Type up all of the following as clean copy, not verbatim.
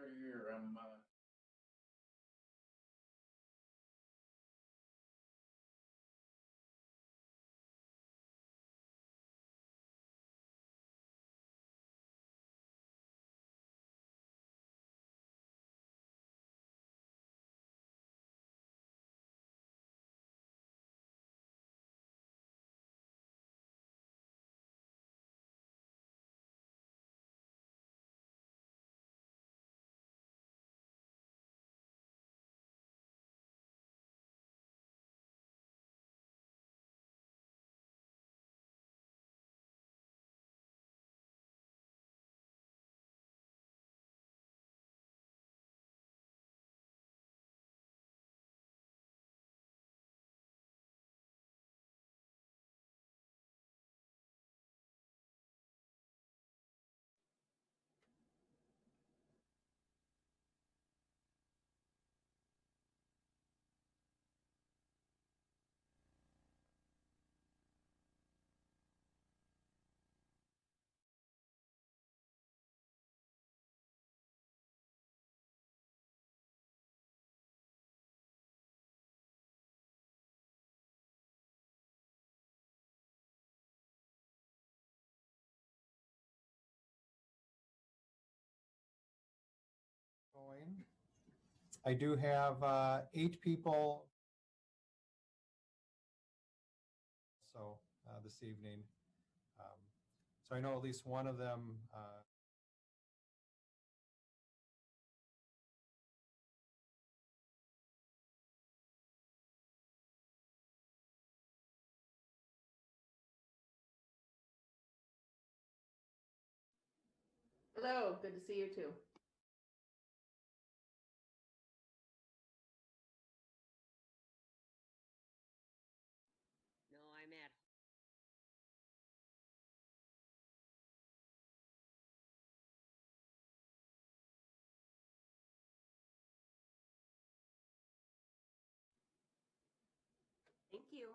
start of the year. I do have 8 people this evening. So I know at least one of them Hello, good to see you too. No, I'm at Thank you.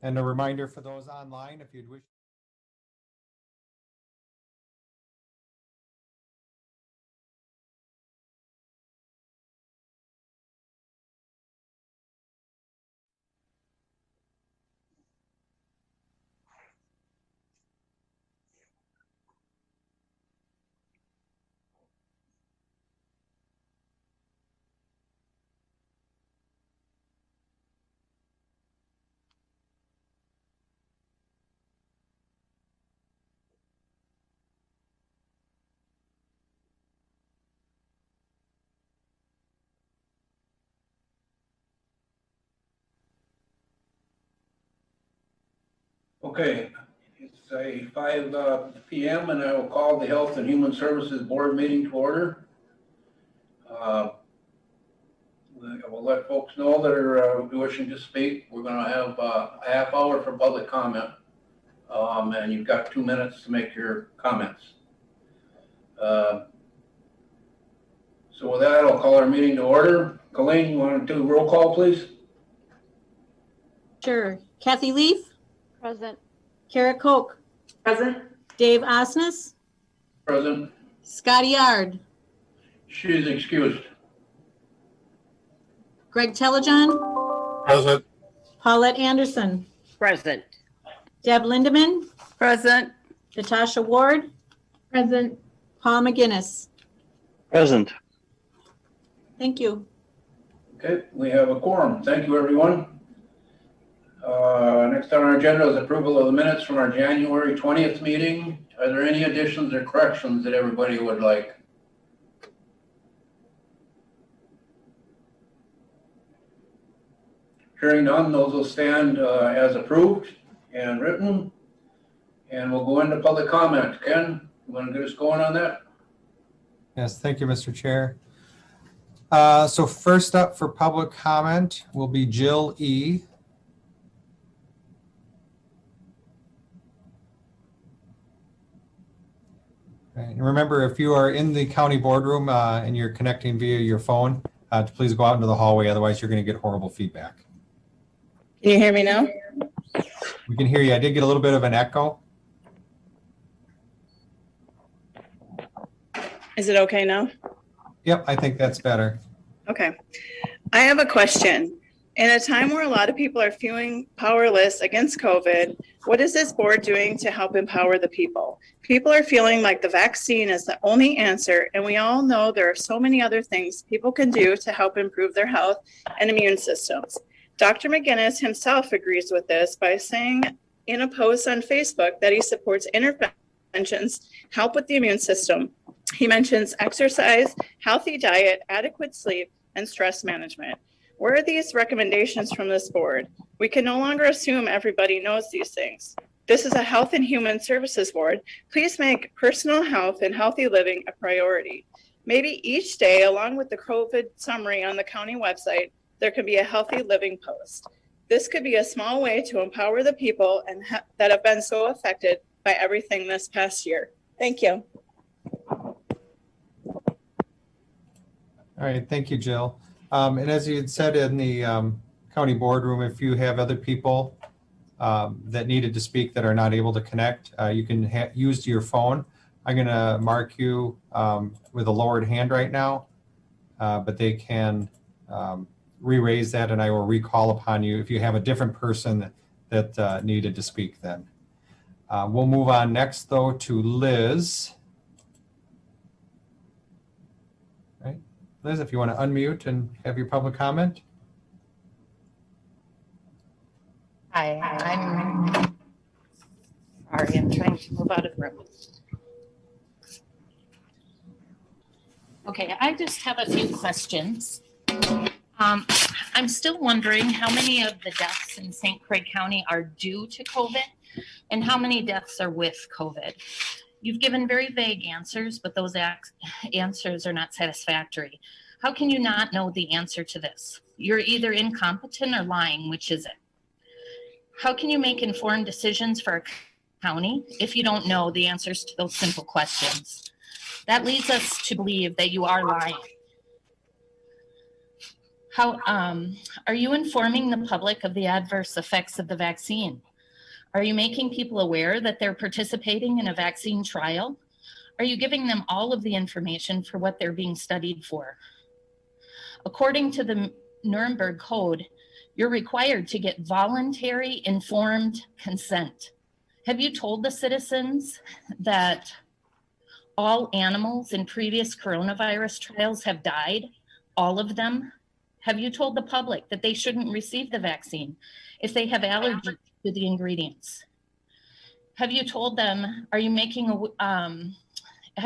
and a reminder for those online, if you'd wish. Okay, it's a 5 p.m. and I will call the Health and Human Services Board meeting to order. We'll let folks know that are wishing to speak. We're going to have a half hour for public comment, and you've got 2 minutes to make your comments. So with that, I'll call our meeting to order. Colleen, you want to do a roll call, please? Sure. Kathy Leaf, Present. Kara Koch, Present. Dave Osnes, Present. Scotty Yard, She is excused. Greg Telejohn, Present. Paulette Anderson, present. Deb Lindeman, Present. Natasha Ward, Present. Paul McGinnis. Present. Thank you. Okay, we have a quorum. Thank you, everyone. Next on our agenda is approval of the minutes from our January 20th meeting. Are there any additions or corrections that everybody would like? Hearing none, those will stand as approved and written. And we'll go into public comment. Ken, you want to get us going on that? Yes, thank you, Mr. Chair. So first up for public comment will be Jill E. And remember, if you are in the county boardroom and you're connecting via your phone, to please go out into the hallway. Otherwise, you're going to get horrible feedback. Can you hear me now? We can hear you. I did get a little bit of an echo. Is it okay now? Yep, I think that's better. Okay. I have a question. In a time where a lot of people are feeling powerless against COVID, what is this board doing to help empower the people? People are feeling like the vaccine is the only answer, and we all know there are so many other things people can do to help improve their health and immune systems. Dr. McGinnis himself agrees with this by saying in a post on Facebook that he supports interventions help with the immune system. He mentions exercise, healthy diet, adequate sleep, and stress management. Where are these recommendations from this board? We can no longer assume everybody knows these things. This is a Health and Human Services board. Please make personal health and healthy living a priority. Maybe each day, along with the COVID summary on the county website, there could be a healthy living post. This could be a small way to empower the people and that have been so affected by everything this past year. Thank you. All right, thank you, Jill. And as you had said in the county boardroom, if you have other people that needed to speak that are not able to connect, you can use your phone. I'm going to mark you with a lowered hand right now, but they can re-raise that and I will recall upon you if you have a different person that needed to speak then. We'll move on next though to Liz. Right. Liz, if you want to unmute and have your public comment. Hi, I'm sorry, I'm trying to move out of the room. Okay, I just have a few questions. I'm still wondering how many of the deaths in St. Croix County are due to COVID and how many deaths are with COVID. You've given very vague answers, but those answers are not satisfactory. How can you not know the answer to this? You're either incompetent or lying, which is it? How can you make informed decisions for a county if you don't know the answers to those simple questions? That leads us to believe that you are lying. How are you informing the public of the adverse effects of the vaccine? Are you making people aware that they're participating in a vaccine trial? Are you giving them all of the information for what they're being studied for? According to the Nuremberg Code, you're required to get voluntary informed consent. Have you told the citizens that all animals in previous coronavirus trials have died? All of them? Have you told the public that they shouldn't receive the vaccine if they have allergies to the ingredients? Have you told them, have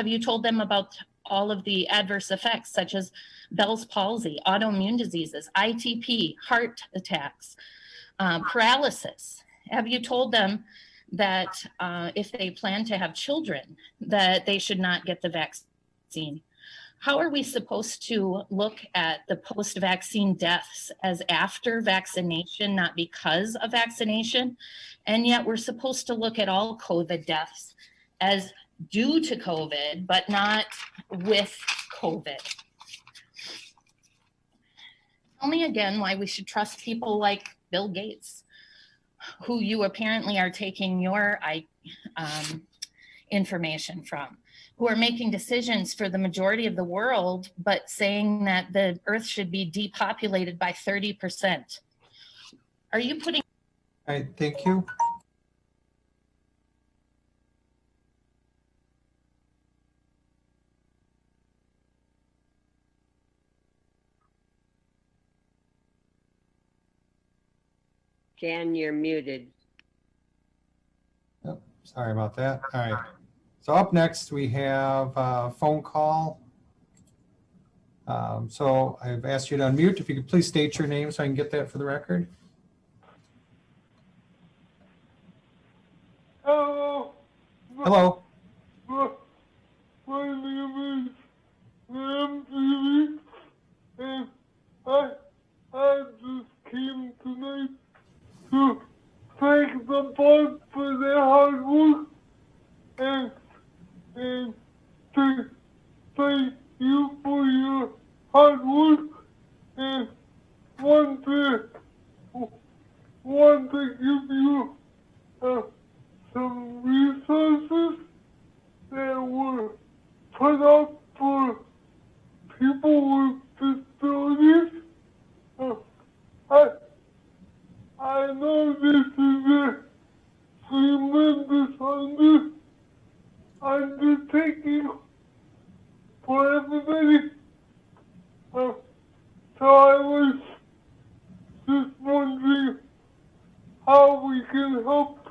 you told them about all of the adverse effects such as Bell's palsy, autoimmune diseases, ITP, heart attacks, paralysis? Have you told them that if they plan to have children, that they should not get the vaccine? How are we supposed to look at the post-vaccine deaths as after vaccination, not because of vaccination? And yet we're supposed to look at all COVID deaths as due to COVID, but not with COVID. Tell me again why we should trust people like Bill Gates, who you apparently are taking your information from, who are making decisions for the majority of the world, but saying that the earth should be depopulated by 30%. Are you putting... All right, thank you. Jan, you're muted. Oh, sorry about that. All right. So up next, we have a phone call. So I've asked you to unmute. If you could please state your name so I can get that for the record. Hello. Hello. My name is MTV, and I just came tonight to thank the board for their hard work and to thank you for your hard work and want to give you some resources that were put up for people with disabilities. I know this is a tremendous undertaking for everybody. So I was just wondering how we can help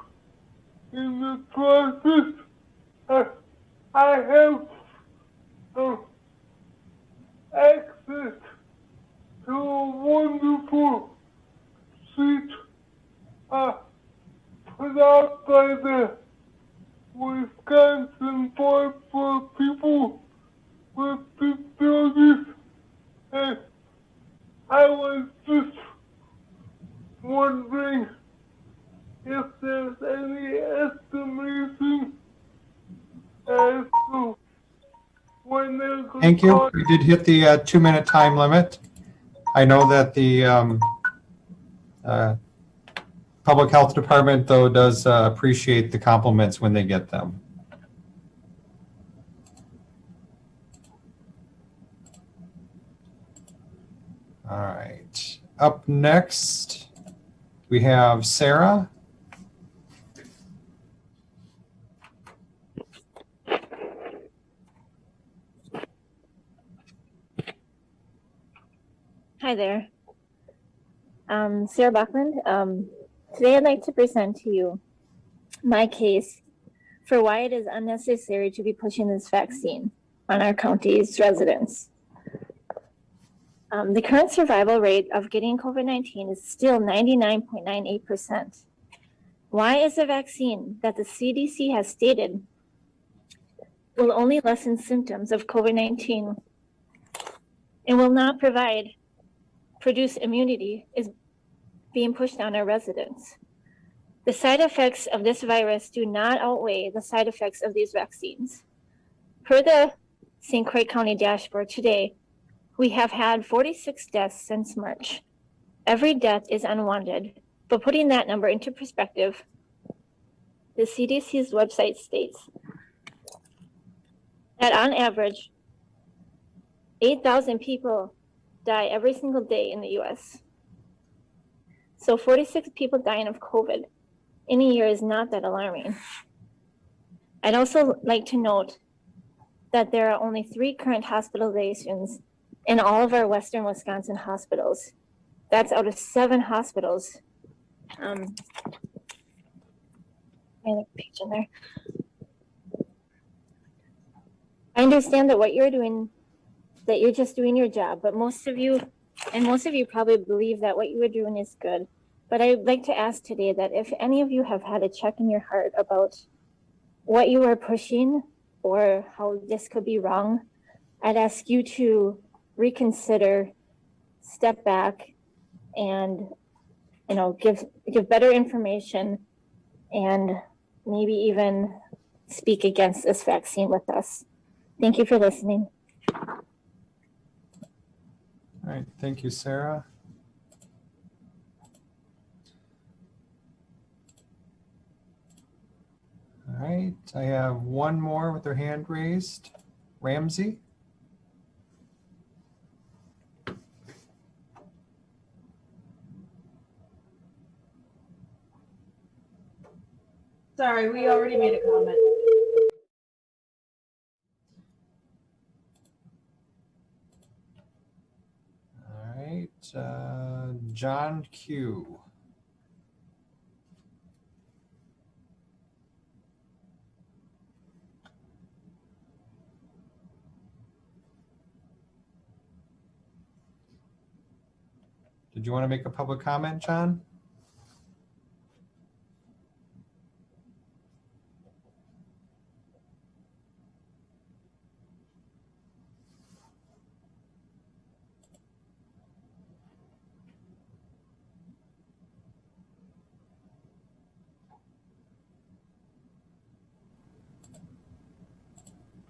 in the process. I have access to a wonderful sheet put out by the Wisconsin Board for People with Disabilities, and I was just wondering if there's any estimation as to when they're going Thank you. We did hit the 2-minute time limit. I know that the Public Health Department, though, does appreciate the compliments when they get them. All right. Up next, we have Sarah. Hi there. Sarah Bachman. Today I'd like to present to you my case for why it is unnecessary to be pushing this vaccine on our county's residents. The current survival rate of getting COVID-19 is still 99.98%. Why is a vaccine that the CDC has stated will only lessen symptoms of COVID-19 and will not produce immunity is being pushed on our residents? The side effects of this virus do not outweigh the side effects of these vaccines. Per the St. Croix County dashboard today, we have had 46 deaths since March. Every death is unwanted, but putting that number into perspective, the CDC's website states that on average, 8,000 people die every single day in the US. So 46 people dying of COVID in a year is not that alarming. I'd also like to note that there are only 3 current hospitalizations in all of our Western Wisconsin hospitals. That's out of 7 hospitals. I page in there. I understand that what you're doing, that you're just doing your job, but most of you probably believe that what you are doing is good. But I'd like to ask today that if any of you have had a check in your heart about what you are pushing or how this could be wrong, I'd ask you to reconsider, step back, and give better information, and maybe even speak against this vaccine with us. Thank you for listening. All right. Thank you, Sarah. All right. I have one more with their hand raised. Ramsey. Sorry, we already made a comment. All right. John Q. Did you want to make a public comment, John?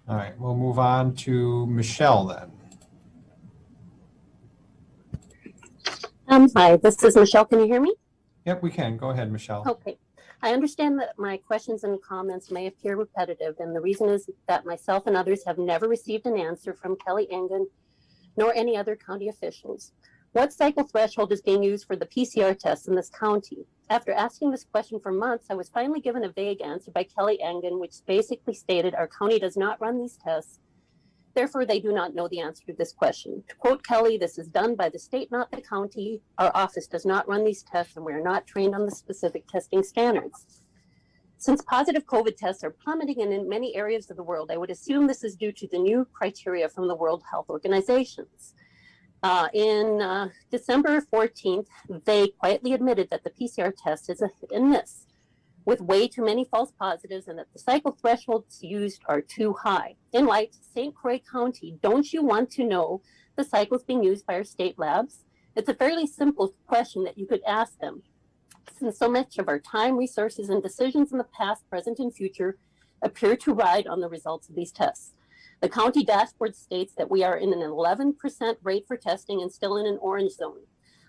All right, we'll move on to Michelle then. Hi, this is Michelle. Can you hear me? Yep, we can. Go ahead, Michelle. Okay. I understand that my questions and comments may appear repetitive, and the reason is that myself and others have never received an answer from Kelly Engen nor any other county officials. What cycle threshold is being used for the PCR tests in this county? After asking this question for months, I was finally given a vague answer by Kelly Engen, which basically stated our county does not run these tests. Therefore, they do not know the answer to this question. To quote Kelly, this is done by the state, not the county. Our office does not run these tests, and we are not trained on the specific testing standards. Since positive COVID tests are plummeting in many areas of the world, I would assume this is due to the new criteria from the World Health Organizations. In December 14th, they quietly admitted that the PCR test is a hit and miss, with way too many false positives, and that the cycle thresholds used are too high. In light, St. Croix County, don't you want to know the cycles being used by our state labs? It's a fairly simple question that you could ask them, since so much of our time, resources, and decisions in the past, present, and future appear to ride on the results of these tests. The county dashboard states that we are in an 11% rate for testing and still in an orange zone.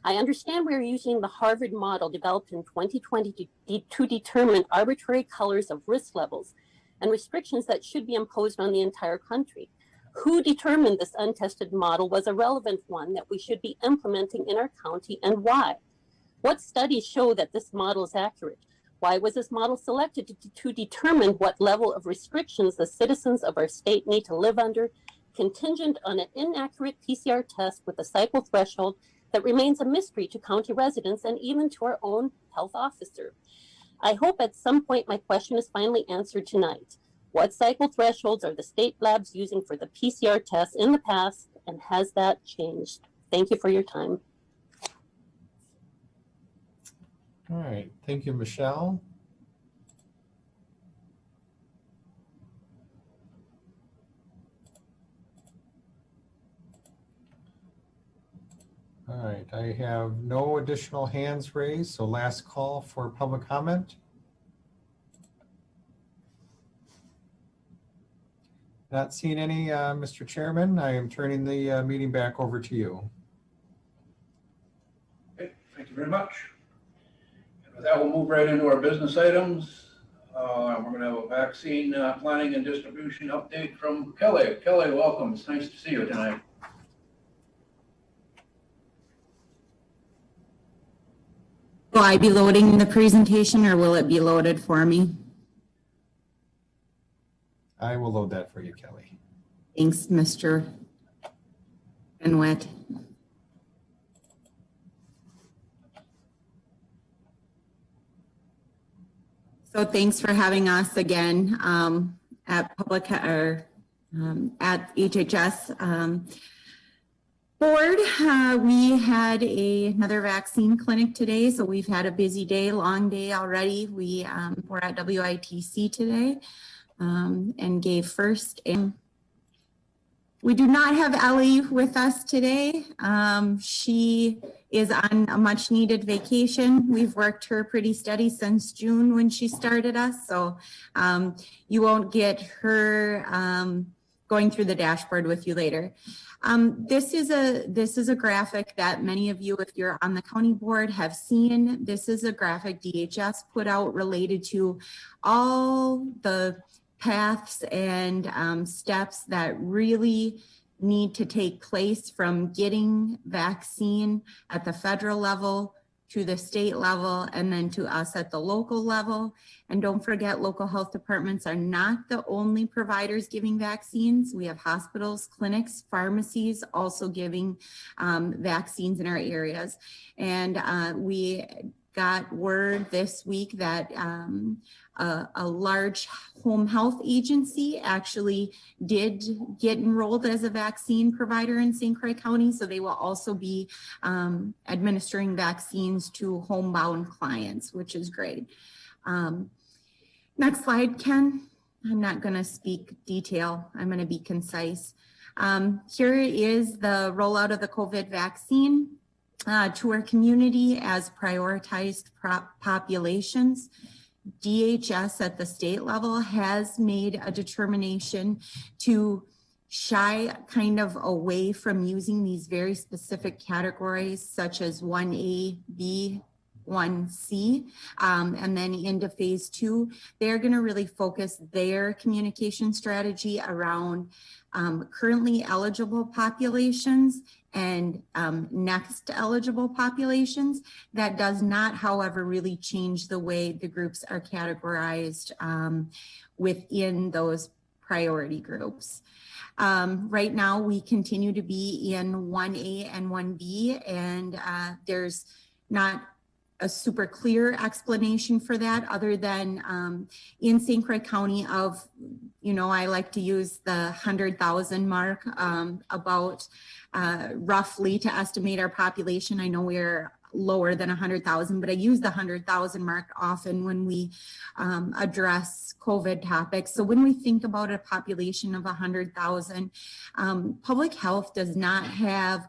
I understand we are using the Harvard model developed in 2020 to determine arbitrary colors of risk levels and restrictions that should be imposed on the entire country. Who determined this untested model was a relevant one that we should be implementing in our county, and why? What studies show that this model is accurate? Why was this model selected to determine what level of restrictions the citizens of our state need to live under, contingent on an inaccurate PCR test with a cycle threshold that remains a mystery to county residents and even to our own health officer? I hope at some point my question is finally answered tonight. What cycle thresholds are the state labs using for the PCR tests in the past, and has that changed? Thank you for your time. All right, thank you, Michelle. All right, I have no additional hands raised, so last call for public comment. Not seeing any, Mr. Chairman. I am turning the meeting back over to you. Okay, thank you very much. And with that, we'll move right into our business items. We're going to have a vaccine planning and distribution update from Kelly. Kelly, welcome. It's nice to see you tonight. Will I be loading the presentation, or will it be loaded for me? I will load that for you, Kelly. Thanks, Mr. Benwet. So thanks for having us again at at HHS board. We had another vaccine clinic today, so we've had a busy day, long day already. We're at WITC today and gave first. We do not have Ellie with us today. She is on a much needed vacation. We've worked her pretty steady since June when she started us. So you won't get her going through the dashboard with you later. This is a graphic that many of you, if you're on the county board, have seen. This is a graphic DHS put out related to all the paths and steps that really need to take place from getting vaccine at the federal level to the state level and then to us at the local level. And don't forget, local health departments are not the only providers giving vaccines. We have hospitals, clinics, pharmacies also giving vaccines in our areas. And we got word this week that a large home health agency actually did get enrolled as a vaccine provider in St. Croix County. So they will also be administering vaccines to homebound clients, which is great. Next slide, Ken. I'm not going to speak detail. I'm going to be concise. Here is the rollout of the COVID vaccine to our community as prioritized populations. DHS at the state level has made a determination to shy kind of away from using these very specific categories such as 1A, B, 1C, and then into phase 2, they're going to really focus their communication strategy around currently eligible populations and next eligible populations. That does not, however, really change the way the groups are categorized within those priority groups. Right now, we continue to be in 1A and 1B, and there's not a super clear explanation for that other than in St. Croix County of, I like to use the 100,000 mark about roughly to estimate our population. I know we're lower than 100,000, but I use the 100,000 mark often when we address COVID topics. So when we think about a population of 100,000, public health does not have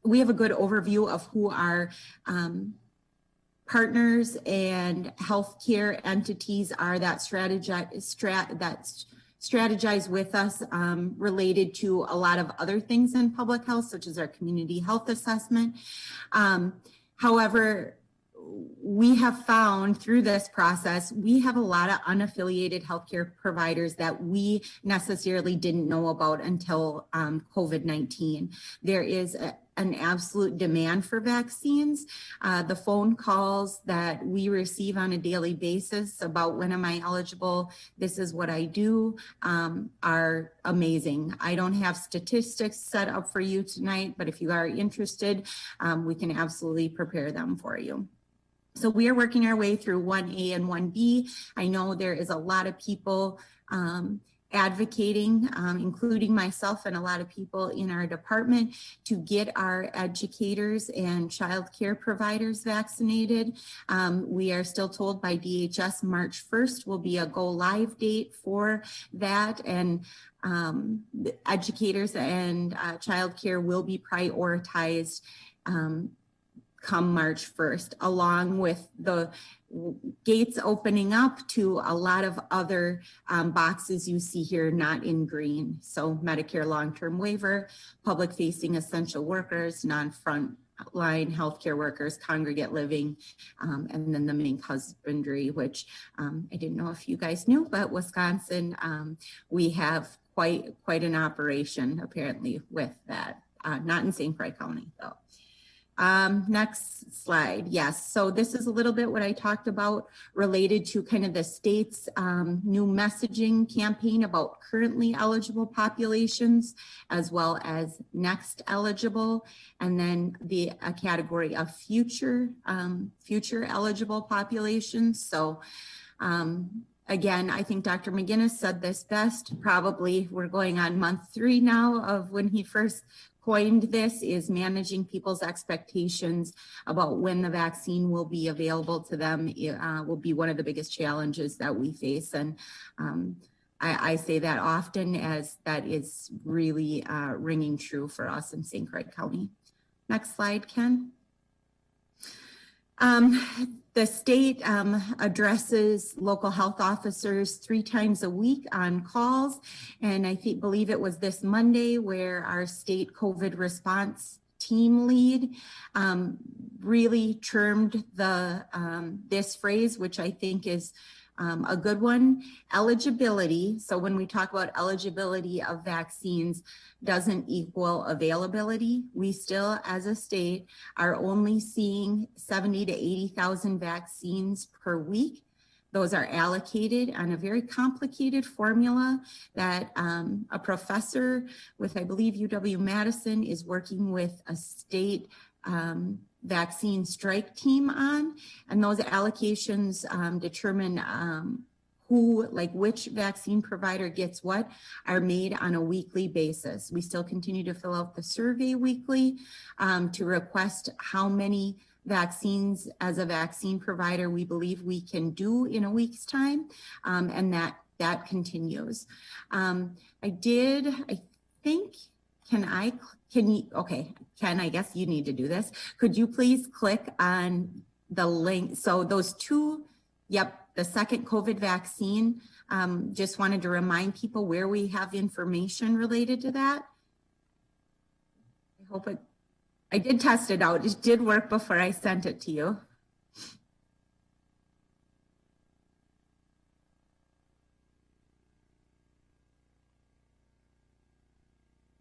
we have a good overview of who our partners and healthcare entities are that strategize with us related to a lot of other things in public health, such as our community health assessment. However, we have found through this process, we have a lot of unaffiliated healthcare providers that we necessarily didn't know about until COVID-19. There is an absolute demand for vaccines. The phone calls that we receive on a daily basis about when am I eligible, this is what I do, are amazing. I don't have statistics set up for you tonight, but if you are interested, we can absolutely prepare them for you. So we are working our way through 1A and 1B. I know there is a lot of people advocating, including myself and a lot of people in our department, to get our educators and child care providers vaccinated. We are still told by DHS March 1st will be a go live date for that, and the educators and child care will be prioritized come March 1st, along with the gates opening up to a lot of other boxes you see here, not in green. So Medicare long-term waiver, public-facing essential workers, non-frontline healthcare workers, congregate living, and then the mink husbandry, which I didn't know if you guys knew, but Wisconsin, we have quite an operation apparently with that, not in St. Croix County though. Next slide. Yes. So this is a little bit what I talked about related to kind of the state's new messaging campaign about currently eligible populations, as well as next eligible, and then a category of future eligible populations. So again, I think Dr. McGinnis said this best. Probably we're going on month 3 now of when he first coined this, is managing people's expectations about when the vaccine will be available to them. It will be one of the biggest challenges that we face. And I say that often, as that is really ringing true for us in St. Croix County. Next slide, Ken. The state addresses local health officers 3 times a week on calls. And I believe it was this Monday where our state COVID response team lead really termed this phrase, which I think is a good one, eligibility. So when we talk about eligibility of vaccines, doesn't equal availability. We still, as a state, are only seeing 70 to 80,000 vaccines per week. Those are allocated on a very complicated formula that a professor with, I believe, UW-Madison is working with a state vaccine strike team on, and those allocations determine which vaccine provider gets what, are made on a weekly basis. We still continue to fill out the survey weekly to request how many vaccines as a vaccine provider we believe we can do in a week's time, and that continues. Ken, I guess you need to do this. Could you please click on the link? So those 2, the second COVID vaccine, just wanted to remind people where we have information related to that. I hope it I did test it out. It did work before I sent it to you.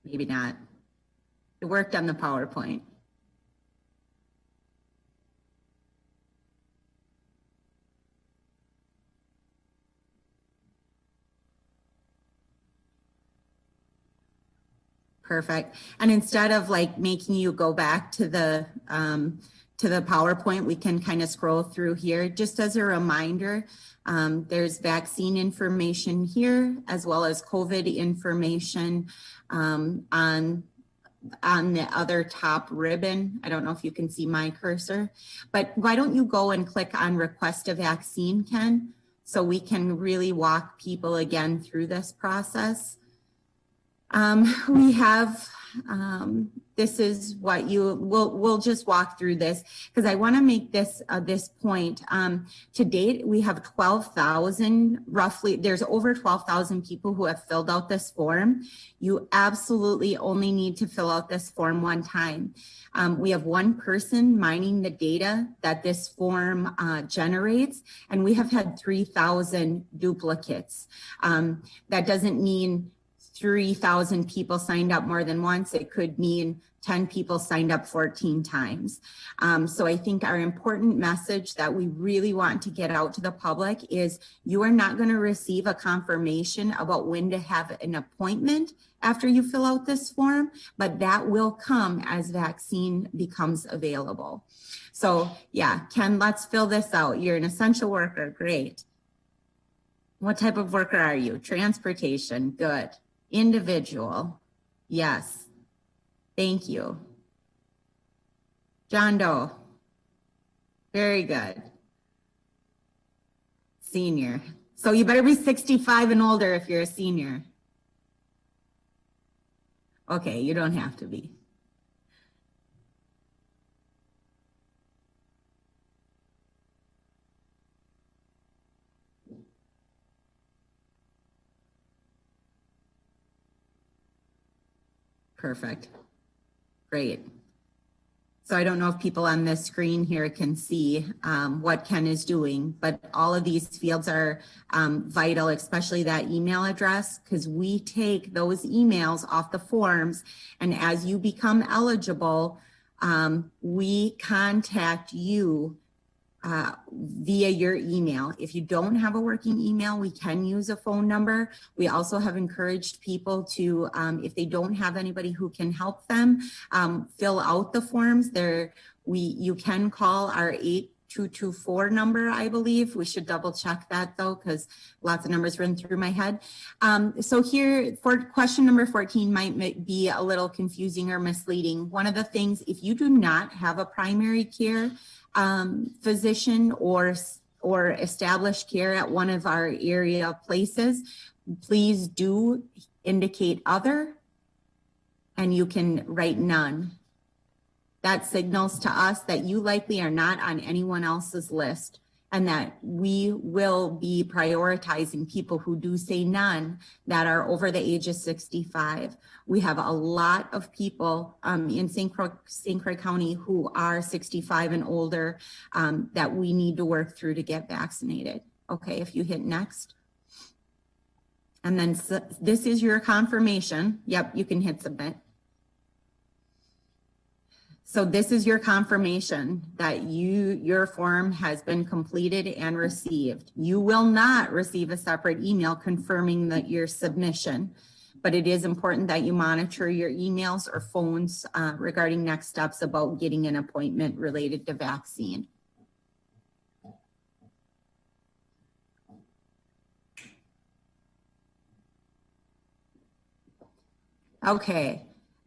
Maybe not. It worked on the PowerPoint. Perfect. And instead of like making you go back to the PowerPoint, we can kind of scroll through here. Just as a reminder, there's vaccine information here, as well as COVID information on the other top ribbon. I don't know if you can see my cursor, but why don't you go and click on request a vaccine, Ken, so we can really walk people again through this process. We have, this is what we'll just walk through this because I want to make this point. To date, we have 12,000 roughly. There's over 12,000 people who have filled out this form. You absolutely only need to fill out this form one time. We have one person mining the data that this form generates, and we have had 3,000 duplicates. That doesn't mean 3,000 people signed up more than once. It could mean 10 people signed up 14 times. So I think our important message that we really want to get out to the public is you are not going to receive a confirmation about when to have an appointment after you fill out this form, but that will come as vaccine becomes available. So yeah, Ken, let's fill this out. You're an essential worker. Great. What type of worker are you? Transportation. Good. Individual. Yes. Thank you. John Doe. Very good. Senior. So you better be 65 and older if you're a senior. Okay, you don't have to be. Perfect. Great. So I don't know if people on this screen here can see what Ken is doing, but all of these fields are vital, especially that email address, because we take those emails off the forms, and as you become eligible, we contact you via your email. If you don't have a working email, we can use a phone number. We also have encouraged people to, if they don't have anybody who can help them, fill out the forms. You can call our 8224 number, I believe. We should double check that though, because lots of numbers run through my head. So here, for question number 14 might be a little confusing or misleading. One of the things, if you do not have a primary care physician or established care at one of our area places, please do indicate other, and you can write none. That signals to us that you likely are not on anyone else's list, and that we will be prioritizing people who do say none that are over the age of 65. We have a lot of people in St. Croix County who are 65 and older that we need to work through to get vaccinated. Okay, if you hit next. And then this is your confirmation. Yep, you can hit submit. So this is your confirmation that your form has been completed and received. You will not receive a separate email confirming that your submission, but it is important that you monitor your emails or phones regarding next steps about getting an appointment related to vaccine. Okay.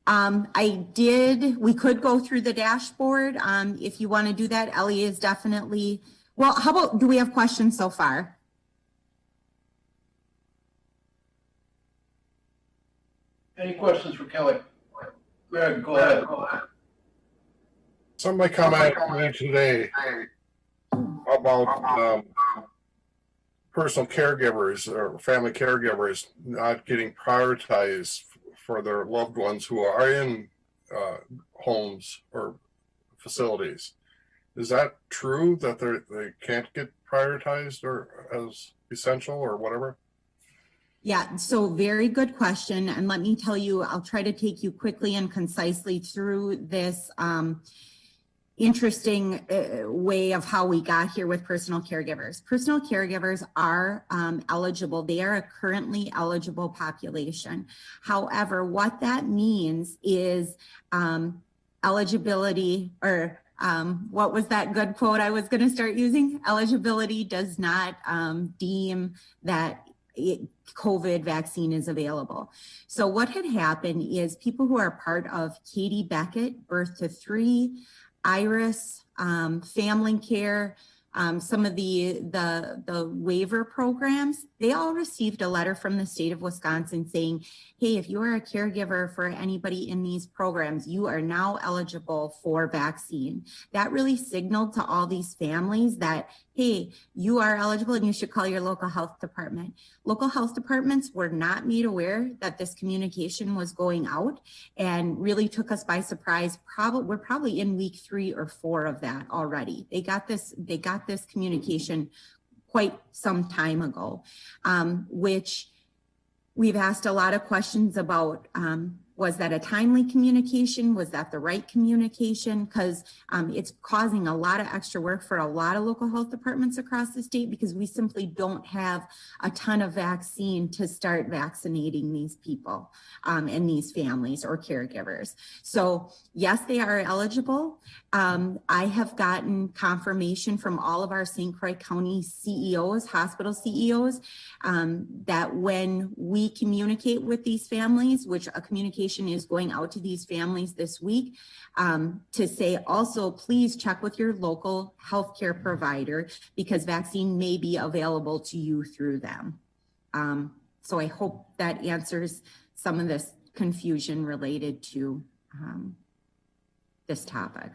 We could go through the dashboard. If you want to do that, Ellie is definitely, well, how about, do we have questions so far? Any questions for Kelly? Greg, go ahead. Somebody commented today about personal caregivers or family caregivers not getting prioritized for their loved ones who are in homes or facilities. Is that true that they can't get prioritized or as essential or whatever? Yeah, so very good question. And let me tell you, I'll try to take you quickly and concisely through this interesting way of how we got here with personal caregivers. Personal caregivers are eligible. They are a currently eligible population. However, what that means is eligibility, or what was that good quote I was going to start using? Eligibility does not deem that COVID vaccine is available. So what had happened is people who are part of Katie Beckett, Birth to Three, Iris, Family Care, some of the waiver programs, they all received a letter from the state of Wisconsin saying, hey, if you are a caregiver for anybody in these programs, you are now eligible for vaccine. That really signaled to all these families that, hey, you are eligible and you should call your local health department. Local health departments were not made aware that this communication was going out, and really took us by surprise. We're probably in week 3 or 4 of that already. They got this communication quite some time ago, which we've asked a lot of questions about. Was that a timely communication? Was that the right communication? Because it's causing a lot of extra work for a lot of local health departments across the state, because we simply don't have a ton of vaccine to start vaccinating these people and these families or caregivers. So yes, they are eligible. I have gotten confirmation from all of our St. Croix County CEOs, hospital CEOs, that when we communicate with these families, which a communication is going out to these families this week, to say also, please check with your local healthcare provider, because vaccine may be available to you through them. So I hope that answers some of this confusion related to this topic.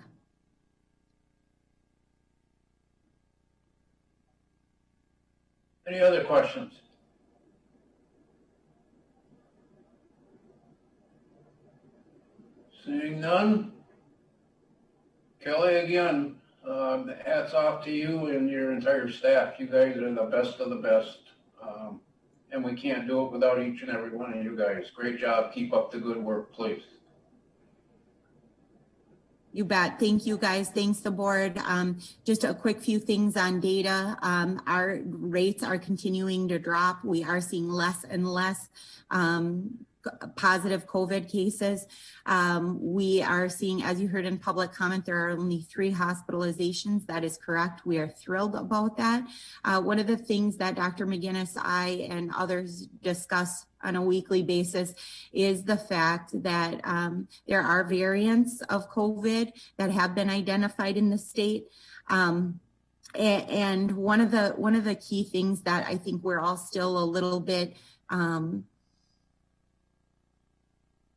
Any other questions? Seeing none. Kelly, again, hats off to you and your entire staff. You guys are the best of the best. And we can't do it without each and every one of you guys. Great job. Keep up the good work, please. You bet. Thank you, guys. Thanks, the board. Just a quick few things on data. Our rates are continuing to drop. We are seeing less and less positive COVID cases. We are seeing, as you heard in public comment, there are only 3 hospitalizations. That is correct. We are thrilled about that. One of the things that Dr. McGinnis, I, and others discuss on a weekly basis is the fact that there are variants of COVID that have been identified in the state. And one of the key things that I think we're all still a little bit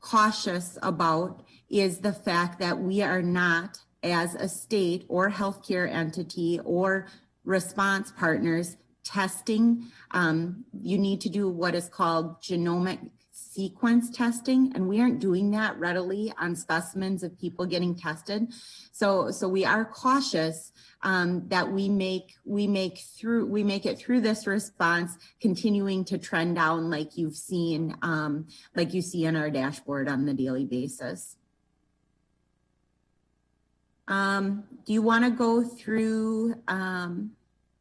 cautious about is the fact that we are not, as a state or healthcare entity or response partners, testing. You need to do what is called genomic sequence testing, and we aren't doing that readily on specimens of people getting tested. So we are cautious that we make it through this response, continuing to trend down like you see on our dashboard on the daily basis. Do you want to go through?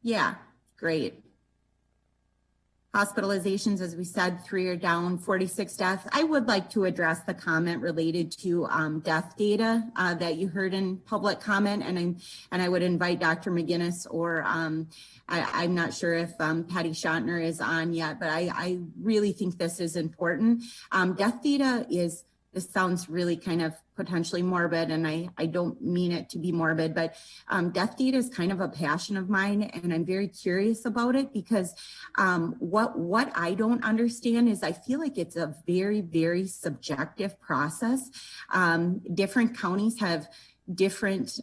Yeah, great. Hospitalizations, as we said, 3 are down, 46 deaths. I would like to address the comment related to death data that you heard in public comment, and I would invite Dr. McGinnis, or I'm not sure if Patty Schottner is on yet, but I really think this is important. Death data is, this sounds really kind of potentially morbid, and I don't mean it to be morbid, but death data is kind of a passion of mine, and I'm very curious about it, because what I don't understand is I feel like it's a very, very subjective process. Different counties have different,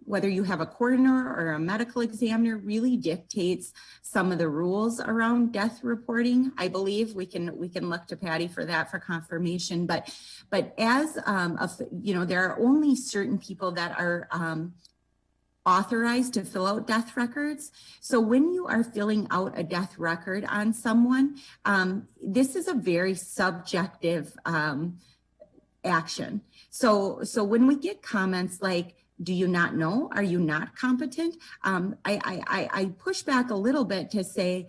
whether you have a coroner or a medical examiner, really dictates some of the rules around death reporting. I believe we can look to Patty for that for confirmation. But as there are only certain people that are authorized to fill out death records. So when you are filling out a death record on someone, this is a very subjective action. So when we get comments like, do you not know? Are you not competent? I push back a little bit to say,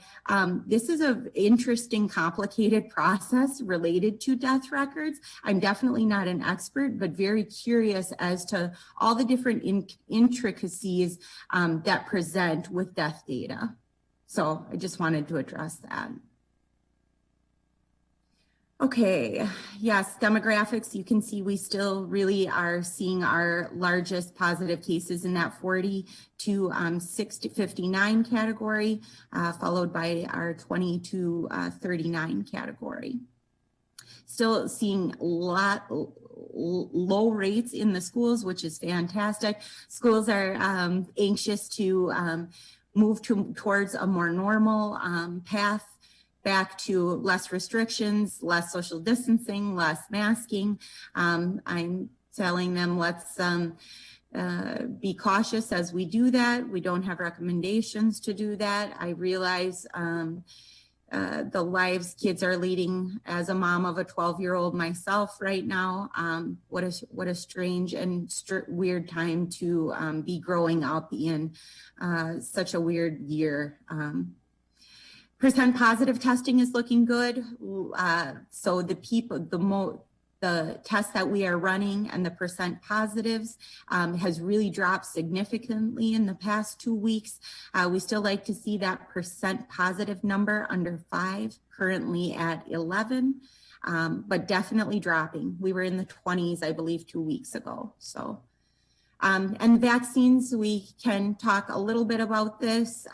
this is an interesting, complicated process related to death records. I'm definitely not an expert, but very curious as to all the different intricacies that present with death data. So I just wanted to address that. Okay, yes, demographics, you can see we still really are seeing our largest positive cases in that 40 to 59 category, followed by our 20 to 39 category. Still seeing low rates in the schools, which is fantastic. Schools are anxious to move towards a more normal path, back to less restrictions, less social distancing, less masking. I'm telling them, let's be cautious as we do that. We don't have recommendations to do that. I realize the lives kids are leading as a mom of a 12-year-old myself right now. What a strange and weird time to be growing up in such a weird year. Percent positive testing is looking good. So the tests that we are running and the percent positives has really dropped significantly in the past 2 weeks. We still like to see that percent positive number under 5, currently at 11, but definitely dropping. We were in the 20s, I believe, 2 weeks ago. So, and vaccines, we can talk a little bit about this.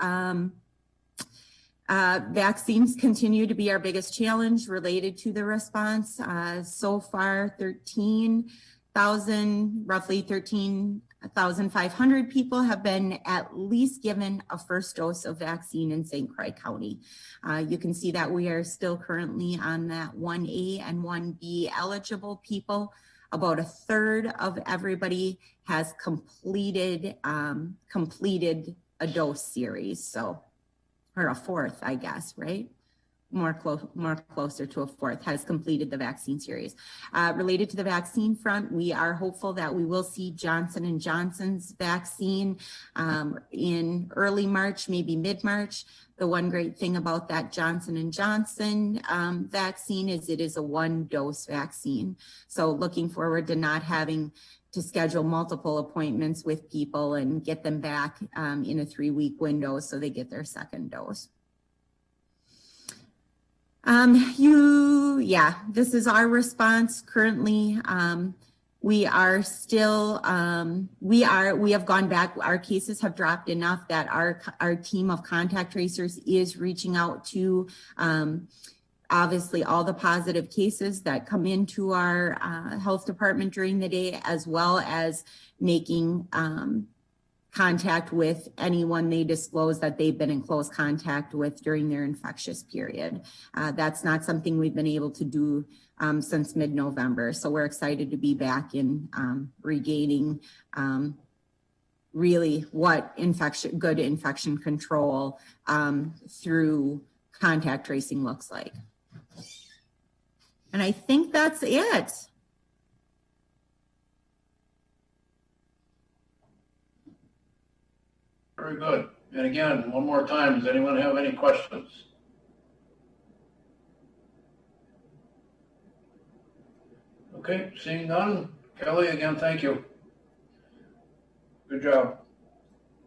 Vaccines continue to be our biggest challenge related to the response. So far, roughly 13,500 people have been at least given a first dose of vaccine in St. Croix County. You can see that we are still currently on that 1A and 1B eligible people. About a third of everybody has completed a dose series. So, or a fourth, I guess, right? More closer to a fourth has completed the vaccine series. Related to the vaccine front, we are hopeful that we will see Johnson & Johnson's vaccine in early March, maybe mid-March. The one great thing about that Johnson & Johnson vaccine is it is a 1-dose vaccine. So looking forward to not having to schedule multiple appointments with people and get them back in a 3-week window so they get their second dose. This is our response currently. We are still, we have gone back. Our cases have dropped enough that our team of contact tracers is reaching out to obviously all the positive cases that come into our health department during the day, as well as making contact with anyone they disclose that they've been in close contact with during their infectious period. That's not something we've been able to do since mid-November. So we're excited to be back in regaining really what good infection control through contact tracing looks like. And I think that's it. Very good. And again, one more time, does anyone have any questions? Okay, seeing none. Kelly, again, thank you. Good job.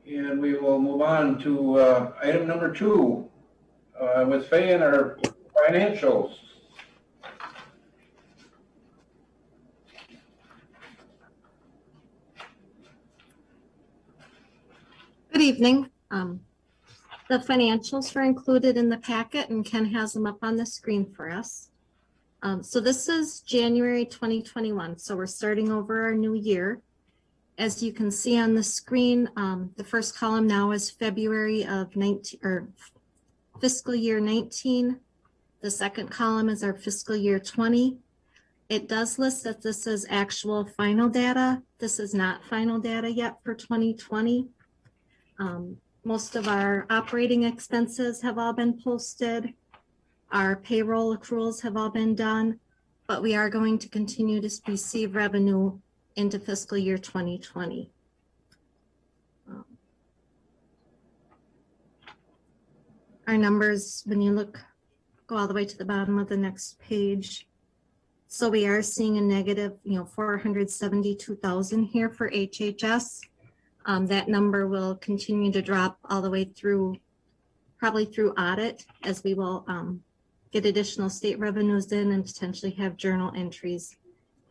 And we will move on to item number 2 with Faye and our financials. Good evening. The financials are included in the packet and Ken has them up on the screen for us. So this is January 2021. So we're starting over our new year. As you can see on the screen, the first column now is February of 19 or fiscal year 19. The second column is our fiscal year 20. It does list that this is actual final data. This is not final data yet for 2020. Most of our operating expenses have all been posted. Our payroll accruals have all been done, but we are going to continue to receive revenue into fiscal year 2020. Our numbers, when you go all the way to the bottom of the next page. So we are seeing a negative, 472,000 here for HHS. That number will continue to drop all the way through, probably through audit, as we will get additional state revenues in and potentially have journal entries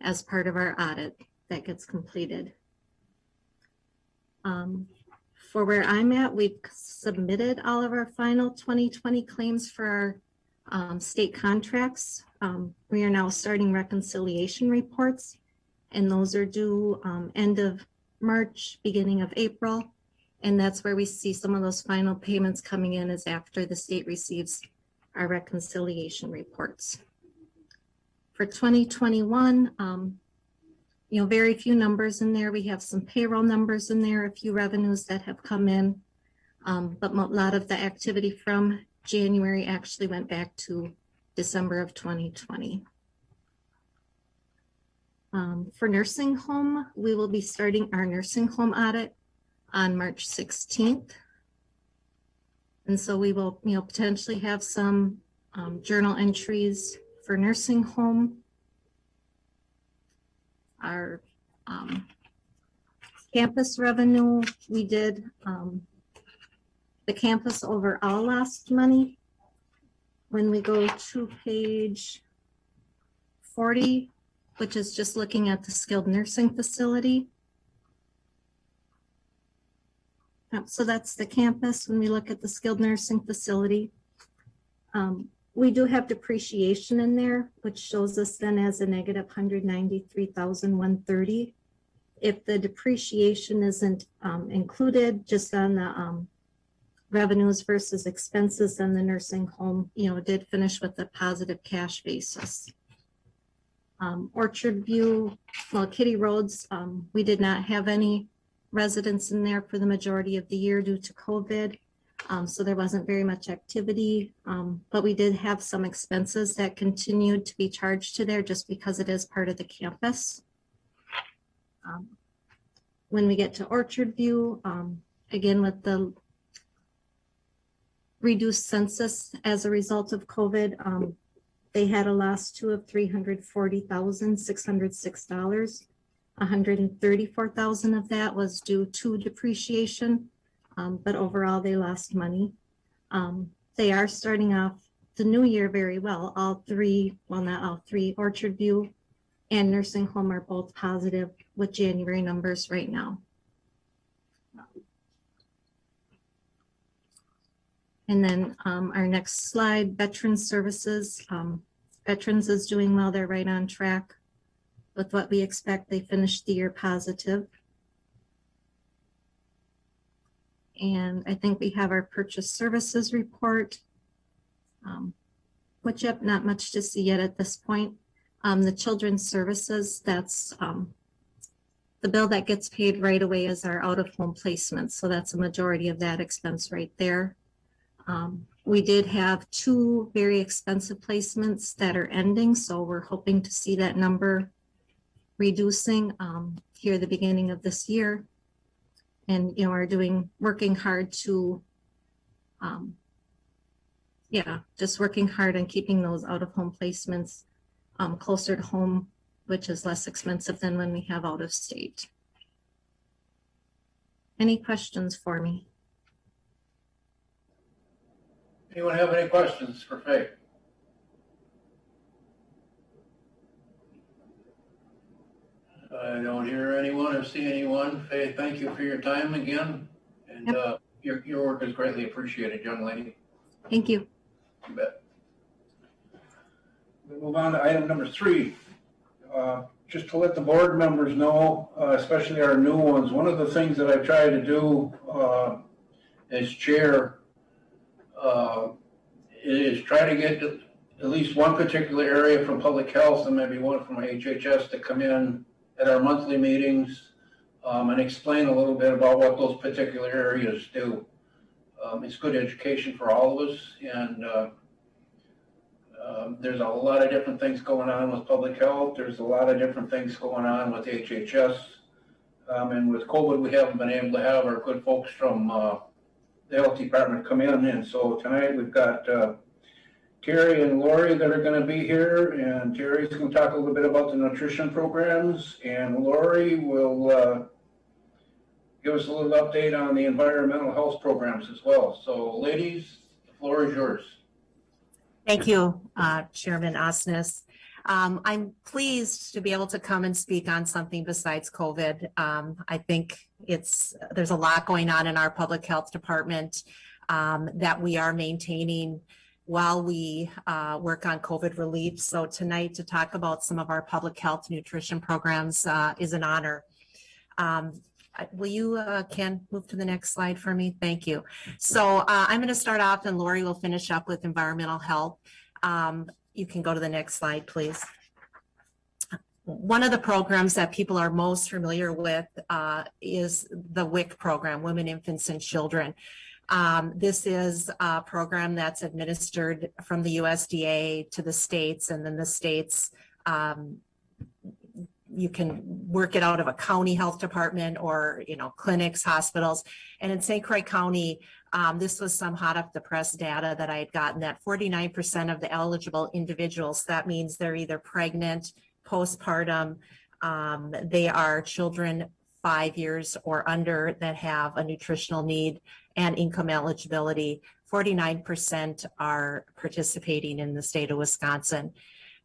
as part of our audit that gets completed. For where I'm at, we've submitted all of our final 2020 claims for our state contracts. We are now starting reconciliation reports, and those are due end of March, beginning of April. And that's where we see some of those final payments coming in, is after the state receives our reconciliation reports. For 2021, very few numbers in there. We have some payroll numbers in there, a few revenues that have come in, but a lot of the activity from January actually went back to December of 2020. For nursing home, we will be starting our nursing home audit on March 16th. And so we will, potentially have some journal entries for nursing home. Our campus revenue, we did the campus overall lost money. When we go to page 40, which is just looking at the skilled nursing facility. So that's the campus. When we look at the skilled nursing facility, we do have depreciation in there, which shows us then as a negative 193,130. If the depreciation isn't included just on the revenues versus expenses, then the nursing home, did finish with a positive cash basis. Orchard View, Kitty Roads, we did not have any residents in there for the majority of the year due to COVID. So there wasn't very much activity, but we did have some expenses that continued to be charged to there just because it is part of the campus. When we get to Orchard View, again, with the reduced census as a result of COVID, they had a loss too of $340,606. 134,000 of that was due to depreciation, but overall they lost money. They are starting off the new year very well. All three, well, not all three, Orchard View and nursing home are both positive with January numbers right now. And then our next slide, Veterans Services. Veterans is doing well. They're right on track with what we expect. They finished the year positive. And I think we have our purchase services report, which not much to see yet at this point. The children's services, that's the bill that gets paid right away is our out-of-home placement. So that's a majority of that expense right there. We did have 2 very expensive placements that are ending, so we're hoping to see that number reducing here at the beginning of this year. And are working hard to just working hard on keeping those out-of-home placements closer to home, which is less expensive than when we have out of state. Any questions for me? Anyone have any questions for Faye? I don't hear anyone or see anyone. Faye, thank you for your time again. And your work is greatly appreciated, young lady. Thank you. You bet. We move on to item number 3. Just to let the board members know, especially our new ones, one of the things that I try to do as chair is try to get at least one particular area from public health and maybe one from HHS to come in at our monthly meetings and explain a little bit about what those particular areas do. It's good education for all of us, and there's a lot of different things going on with public health. There's a lot of different things going on with HHS. And with COVID, we haven't been able to have our good folks from the health department come in. And so tonight we've got Terry and Lori that are going to be here. And Terry's going to talk a little bit about the nutrition programs. And Lori will give us a little update on the environmental health programs as well. So ladies, the floor is yours. Thank you, Chairman Osnes. I'm pleased to be able to come and speak on something besides COVID. I think there's a lot going on in our public health department that we are maintaining while we work on COVID relief. So tonight to talk about some of our public health nutrition programs is an honor. Will you, Ken, move to the next slide for me? Thank you. So I'm going to start off and Lori will finish up with environmental health. You can go to the next slide, please. One of the programs that people are most familiar with is the WIC program, Women, Infants, and Children. This is a program that's administered from the USDA to the states, and then the states you can work it out of a county health department or, clinics, hospitals. And in St. Croix County, this was some hot off the press data that I had gotten that 49% of the eligible individuals, that means they're either pregnant, postpartum, they are children 5 years or under that have a nutritional need and income eligibility. 49% are participating in the state of Wisconsin.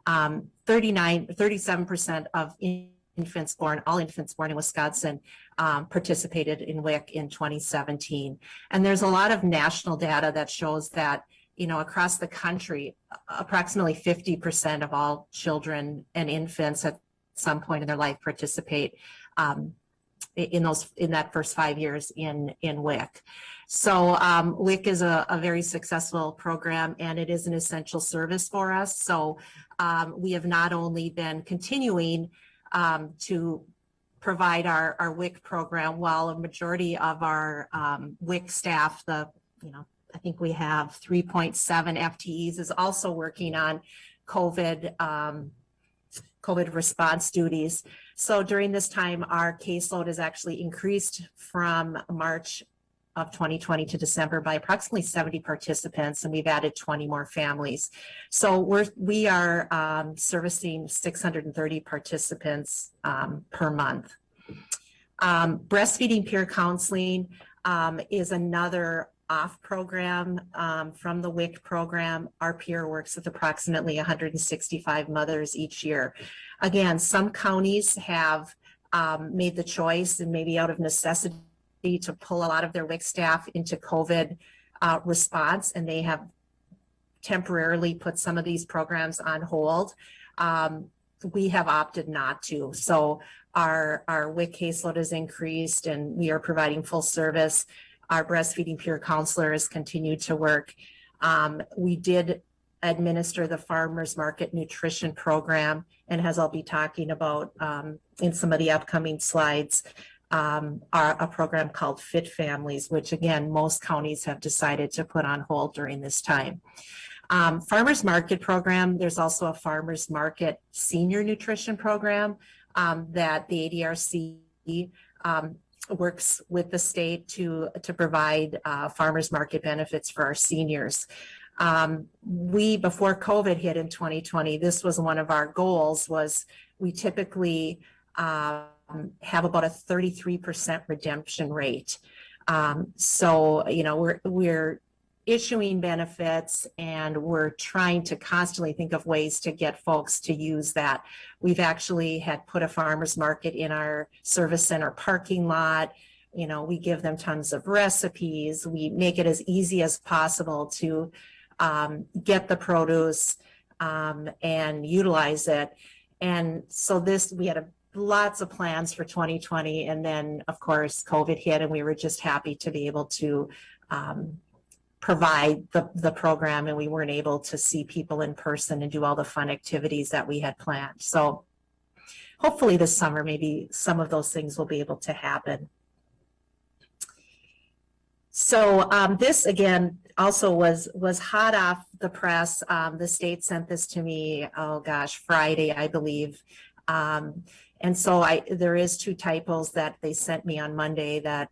37% of all infants born in Wisconsin participated in WIC in 2017. And there's a lot of national data that shows that, across the country, approximately 50% of all children and infants at some point in their life participate in that first 5 years in WIC. So WIC is a very successful program, and it is an essential service for us. So we have not only been continuing to provide our WIC program, while a majority of our WIC staff, I think we have 3.7 FTEs, is also working on COVID response duties. So during this time, our caseload has actually increased from March of 2020 to December by approximately 70 participants, and we've added 20 more families. So we are servicing 630 participants per month. Breastfeeding peer counseling is another off program from the WIC program. Our peer works with approximately 165 mothers each year. Again, some counties have made the choice, and maybe out of necessity, to pull a lot of their WIC staff into COVID response, and they have temporarily put some of these programs on hold. We have opted not to. So our WIC caseload has increased, and we are providing full service. Our breastfeeding peer counselors continue to work. We did administer the farmers market nutrition program, and as I'll be talking about in some of the upcoming slides, a program called Fit Families, which again, most counties have decided to put on hold during this time. Farmers market program, there's also a farmers market senior nutrition program that the ADRC works with the state to provide farmers market benefits for our seniors. Before COVID hit in 2020, this was one of our goals, was we typically have about a 33% redemption rate. So, we're issuing benefits, and we're trying to constantly think of ways to get folks to use that. We've actually had put a farmer's market in our service center parking lot. We give them tons of recipes. We make it as easy as possible to get the produce and utilize it. And so we had lots of plans for 2020. And then, of course, COVID hit, and we were just happy to be able to provide the program, and we weren't able to see people in person and do all the fun activities that we had planned. So hopefully this summer, maybe some of those things will be able to happen. So this, again, also was hot off the press. The state sent this to me, oh gosh, Friday, I believe. And so there is 2 typos that they sent me on Monday that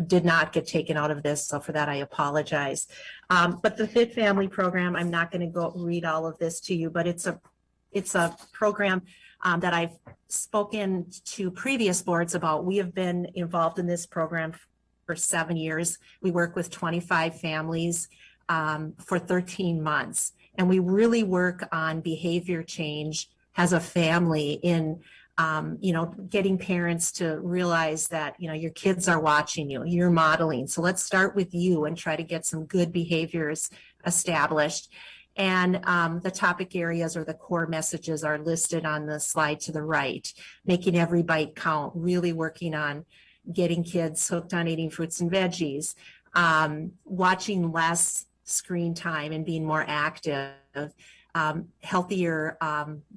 did not get taken out of this. So for that, I apologize. But the Fit Family program, I'm not going to go read all of this to you, but it's a program that I've spoken to previous boards about. We have been involved in this program for 7 years. We work with 25 families for 13 months. And we really work on behavior change as a family in, getting parents to realize that, your kids are watching you, you're modeling. So let's start with you and try to get some good behaviors established. And the topic areas or the core messages are listed on the slide to the right. Making every bite count, really working on getting kids hooked on eating fruits and veggies, watching less screen time and being more active, healthier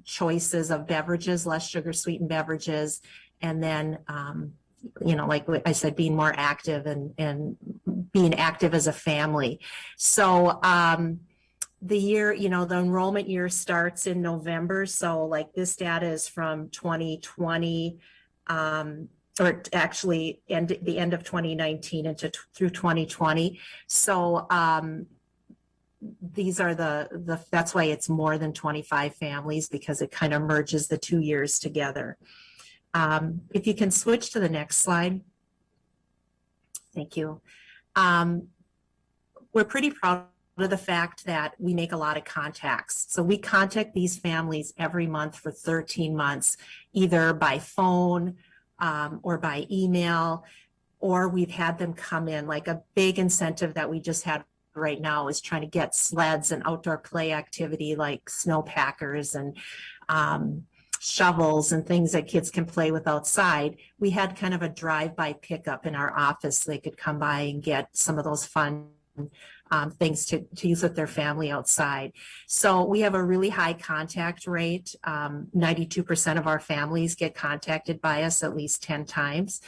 choices of beverages, less sugar sweetened beverages, and then, like I said, being more active and being active as a family. So the year, the enrollment year starts in November. So like this data is from 2020, or actually the end of 2019 through 2020. So these are that's why it's more than 25 families, because it kind of merges the 2 years together. If you can switch to the next slide. Thank you. We're pretty proud of the fact that we make a lot of contacts. So we contact these families every month for 13 months, either by phone or by email, or we've had them come in. Like a big incentive that we just had right now is trying to get sleds and outdoor play activity like snowpackers and shovels and things that kids can play with outside. We had kind of a drive-by pickup in our office. They could come by and get some of those fun things to use with their family outside. So we have a really high contact rate. 92% of our families get contacted by us at least 10 times.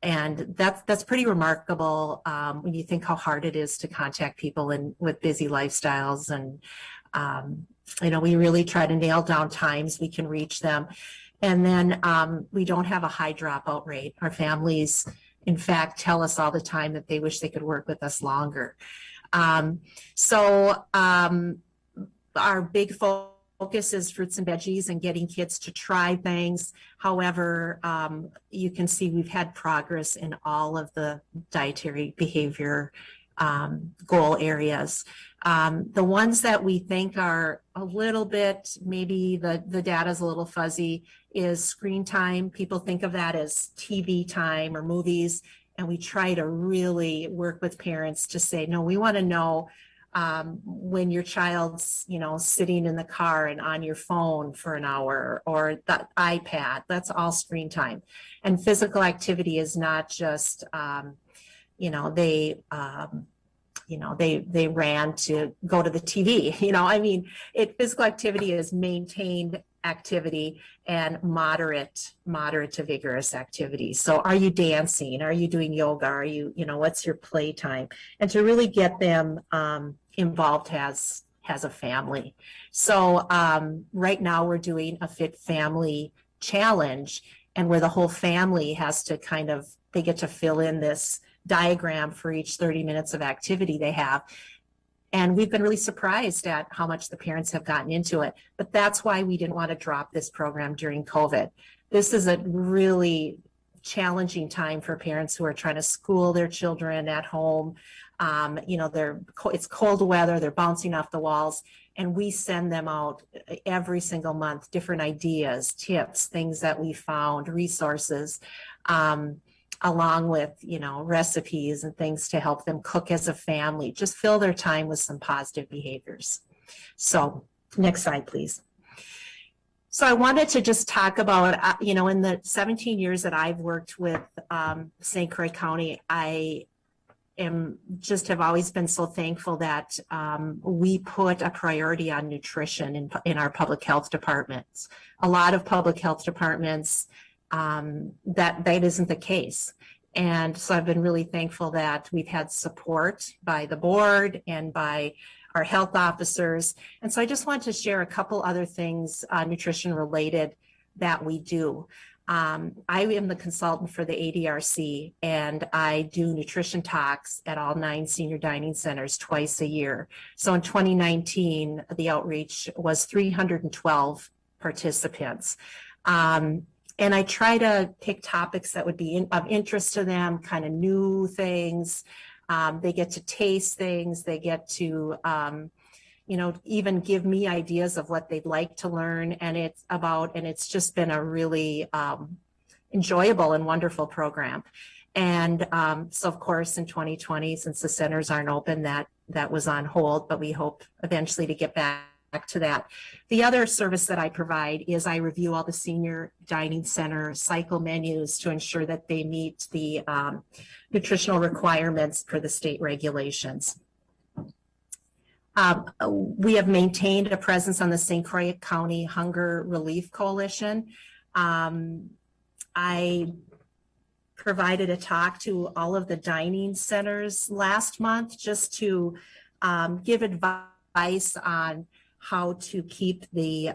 And that's pretty remarkable when you think how hard it is to contact people with busy lifestyles. And, we really try to nail down times we can reach them. And then we don't have a high dropout rate. Our families, in fact, tell us all the time that they wish they could work with us longer. So our big focus is fruits and veggies and getting kids to try things. However, you can see we've had progress in all of the dietary behavior goal areas. The ones that we think are a little bit, maybe the data is a little fuzzy, is screen time. People think of that as TV time or movies, and we try to really work with parents to say, no, we want to know when your child's, sitting in the car and on your phone for an hour or the iPad. That's all screen time. And physical activity is not just, they ran to go to the TV. Physical activity is maintained activity and moderate to vigorous activity. So are you dancing? Are you doing yoga? Are you, what's your play time? And to really get them involved as a family. So right now we're doing a Fit Family Challenge, and where the whole family has to they get to fill in this diagram for each 30 minutes of activity they have. And we've been really surprised at how much the parents have gotten into it. But that's why we didn't want to drop this program during COVID. This is a really challenging time for parents who are trying to school their children at home. It's cold weather, they're bouncing off the walls, and we send them out every single month, different ideas, tips, things that we found, resources, along with, recipes and things to help them cook as a family, just fill their time with some positive behaviors. So next slide, please. So I wanted to just talk about, in the 17 years that I've worked with St. Croix County, I have always been so thankful that we put a priority on nutrition in our public health departments. A lot of public health departments, that isn't the case. And so I've been really thankful that we've had support by the board and by our health officers. And so I just want to share a couple other things nutrition related that we do. I am the consultant for the ADRC, and I do nutrition talks at all 9 senior dining centers twice a year. So in 2019, the outreach was 312 participants. And I try to pick topics that would be of interest to them, kind of new things. They get to taste things. They get to, even give me ideas of what they'd like to learn. And it's just been a really enjoyable and wonderful program. And so, of course, in 2020, since the centers aren't open, that was on hold, but we hope eventually to get back to that. The other service that I provide is I review all the senior dining center cycle menus to ensure that they meet the nutritional requirements per the state regulations. We have maintained a presence on the St. Croix County Hunger Relief Coalition. I provided a talk to all of the dining centers last month just to give advice on how to keep the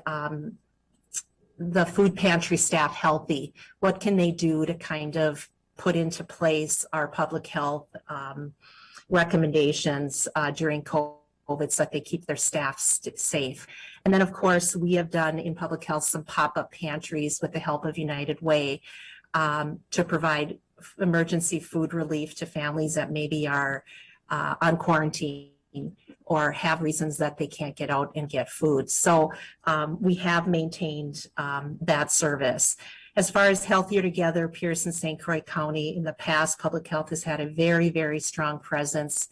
food pantry staff healthy. What can they do to kind of put into place our public health recommendations during COVID so that they keep their staff safe. And then, of course, we have done in public health some pop-up pantries with the help of United Way to provide emergency food relief to families that maybe are on quarantine or have reasons that they can't get out and get food. So we have maintained that service. As far as Healthier Together, Pierce and St. Croix County, in the past, public health has had a very, very strong presence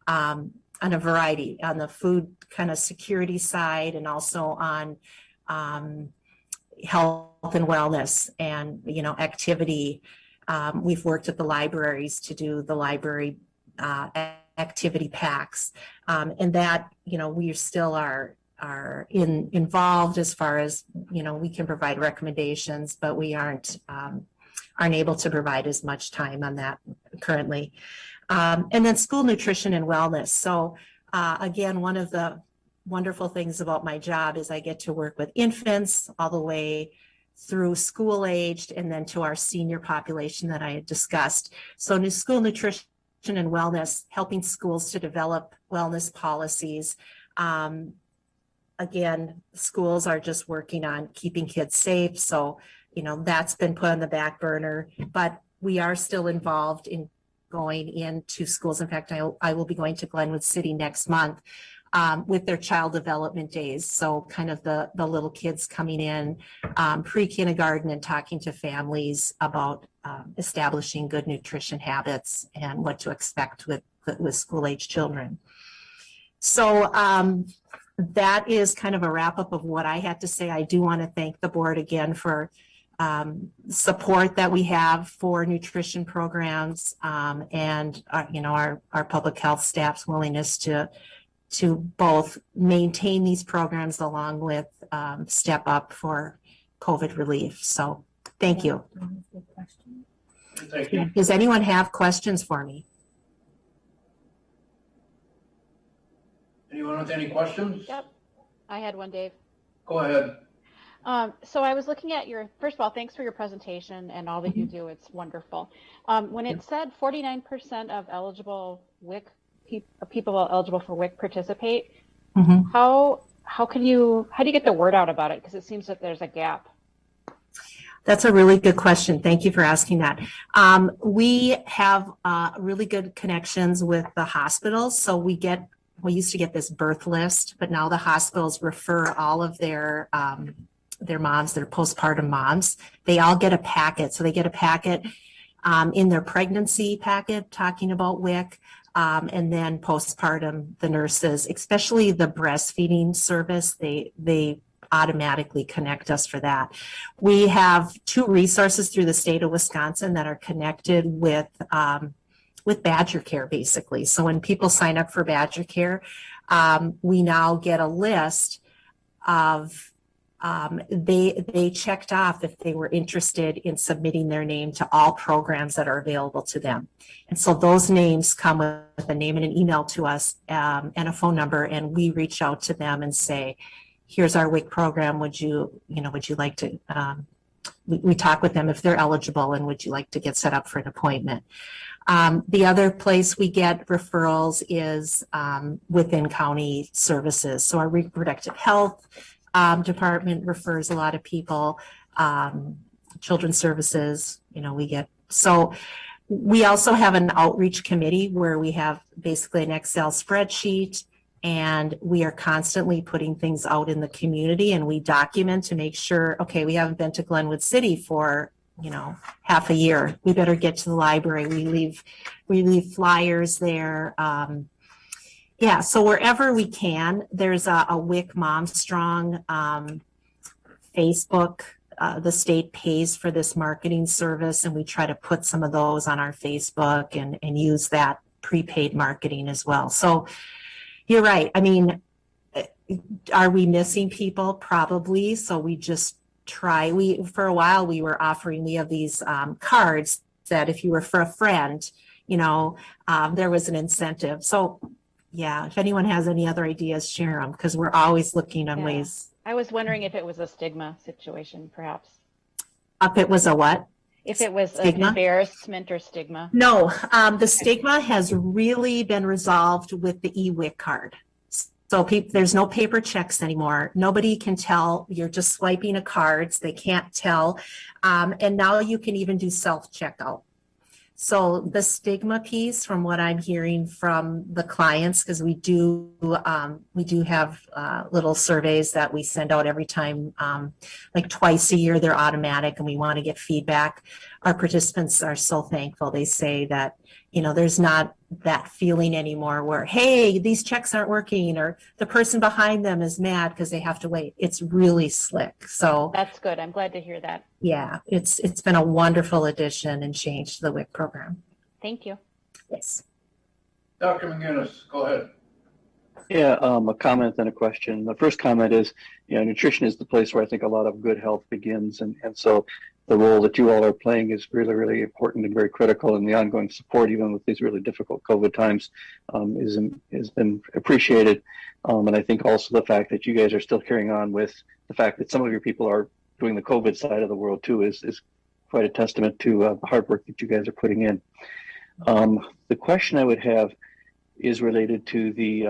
on a variety, on the food kind of security side and also on health and wellness and, activity. We've worked at the libraries to do the library activity packs, and that we still are involved as far as we can provide recommendations, but we aren't able to provide as much time on that currently. And then school nutrition and wellness. So again, one of the wonderful things about my job is I get to work with infants all the way through school aged and then to our senior population that I had discussed. So new school nutrition and wellness, helping schools to develop wellness policies. Again, schools are just working on keeping kids safe. So, that's been put on the back burner, but we are still involved in going into schools. In fact, I will be going to Glenwood City next month with their child development days. So kind of the little kids coming in pre-kindergarten and talking to families about establishing good nutrition habits and what to expect with school-age children. So that is kind of a wrap-up of what I had to say. I do want to thank the board again for support that we have for nutrition programs and our public health staff's willingness to both maintain these programs along with step up for COVID relief. So thank you. Thank you. Does anyone have questions for me? Anyone with any questions? Yep, I had one, Dave. Go ahead. So I was looking at first of all, thanks for your presentation and all that you do. It's wonderful. When it said 49% of eligible WIC people eligible for WIC participate, how do you get the word out about it? Because it seems that there's a gap. That's a really good question. Thank you for asking that. We have really good connections with the hospitals. So we used to get this birth list, but now the hospitals refer all of their moms, their postpartum moms. They all get a packet. So they get a packet in their pregnancy packet talking about WIC. And then postpartum, the nurses, especially the breastfeeding service, they automatically connect us for that. We have 2 resources through the state of Wisconsin that are connected with Badger Care, basically. So when people sign up for Badger Care, we now get a list of they checked off if they were interested in submitting their name to all programs that are available to them. And so those names come with a name and an email to us and a phone number, and we reach out to them and say, here's our WIC program. Would you like to, we talk with them if they're eligible, and would you like to get set up for an appointment? The other place we get referrals is within county services. So our reproductive health department refers a lot of people, children's services, we get. So we also have an outreach committee where we have basically an Excel spreadsheet, and we are constantly putting things out in the community, and we document to make sure, okay, we haven't been to Glenwood City for half a year. We better get to the library. We leave flyers there. Yeah, so wherever we can, there's a WIC Mom Strong Facebook. The state pays for this marketing service, and we try to put some of those on our Facebook and use that prepaid marketing as well. So you're right. I mean, are we missing people? Probably. So we just try. For a while we were offering, we have these cards that if you were for a friend, there was an incentive. So yeah, if anyone has any other ideas, share them, because we're always looking on ways. I was wondering if it was a stigma situation, perhaps. If it was a what? If it was Stigma? an embarrassment or stigma. No, the stigma has really been resolved with the eWIC card. So there's no paper checks anymore. Nobody can tell. You're just swiping a card. They can't tell. And now you can even do self-checkout. So the stigma piece, from what I'm hearing from the clients, because we do have little surveys that we send out every time, like twice a year. They're automatic, and we want to get feedback. Our participants are so thankful. They say that there's not that feeling anymore where, hey, these checks aren't working, or the person behind them is mad because they have to wait. It's really slick. So that's good. I'm glad to hear that. Yeah, it's been a wonderful addition and change to the WIC program. Thank you. Yes. Dr. McGinnis, go ahead. Yeah, a comment and a question. The first comment is, nutrition is the place where I think a lot of good health begins, and so the role that you all are playing is really, really important and very critical, and the ongoing support, even with these really difficult COVID times, has been appreciated. And I think also the fact that you guys are still carrying on with the fact that some of your people are doing the COVID side of the world too is quite a testament to the hard work that you guys are putting in. The question I would have is related to the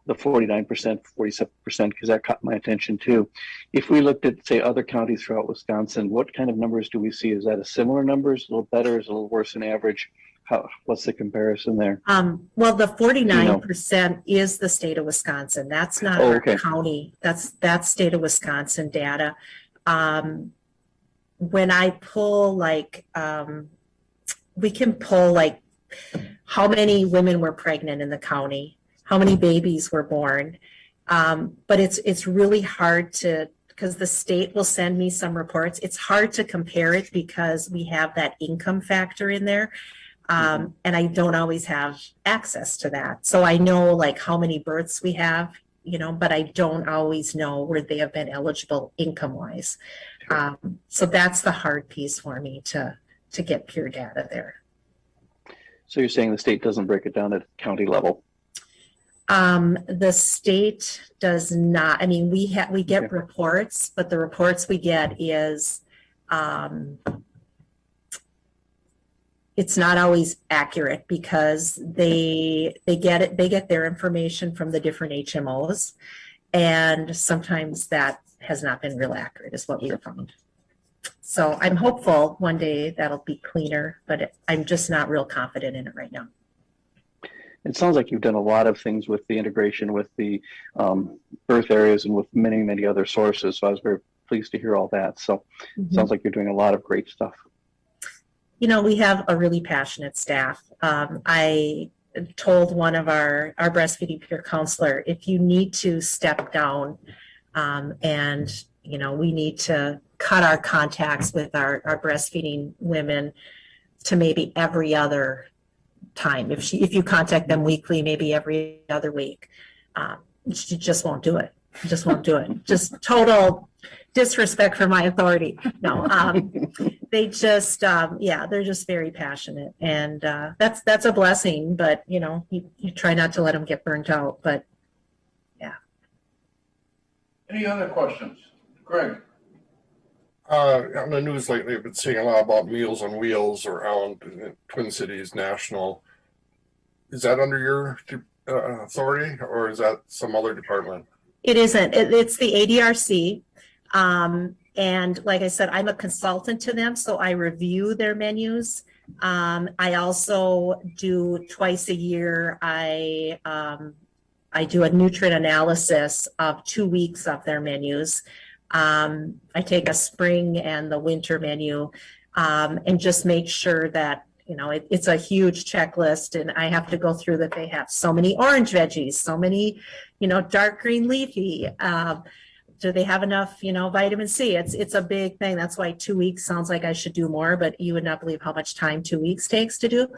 49%, 47%, because that caught my attention too. If we looked at, say, other counties throughout Wisconsin, what kind of numbers do we see? Is that a similar numbers, a little better, is it a little worse than average? What's the comparison there? Well, the 49% is the state of Wisconsin. That's not our county. That's state of Wisconsin data. When I pull we can pull how many women were pregnant in the county, how many babies were born. But it's really hard because the state will send me some reports. It's hard to compare it because we have that income factor in there. And I don't always have access to that. So I know how many births we have, but I don't always know where they have been eligible income wise. So that's the hard piece for me to get pure data there. So you're saying the state doesn't break it down at county level? The state does not. I mean, we get reports, but the reports we get is it's not always accurate because they get their information from the different HMOs, and sometimes that has not been real accurate, is what we have found. So I'm hopeful one day that'll be cleaner, but I'm just not real confident in it right now. It sounds like you've done a lot of things with the integration with the birth areas and with many, many other sources. So I was very pleased to hear all that. So it sounds like you're doing a lot of great stuff. We have a really passionate staff. I told one of our breastfeeding peer counselor, if you need to step down and you know, we need to cut our contacts with our breastfeeding women to maybe every other time. If you contact them weekly, maybe every other week, she just won't do it. Just won't do it. Just total disrespect for my authority. No, they just, they're just very passionate, and that's a blessing. But you know, you try not to let them get burnt out. But yeah. Any other questions, Greg? On the news lately, I've been seeing a lot about Meals on Wheels around Twin Cities National. Is that under your authority, or is that some other department? It isn't. It's the ADRC. And like I said, I'm a consultant to them, so I review their menus. I also do twice a year, I do a nutrient analysis of 2 weeks of their menus. I take a spring and the winter menu, and just make sure that, you know, it's a huge checklist, and I have to go through that they have so many orange veggies, so many, you know, dark green leafy. Do they have enough, you know, vitamin C? It's a big thing. That's why 2 weeks sounds like I should do more, but you would not believe how much time 2 weeks takes to do.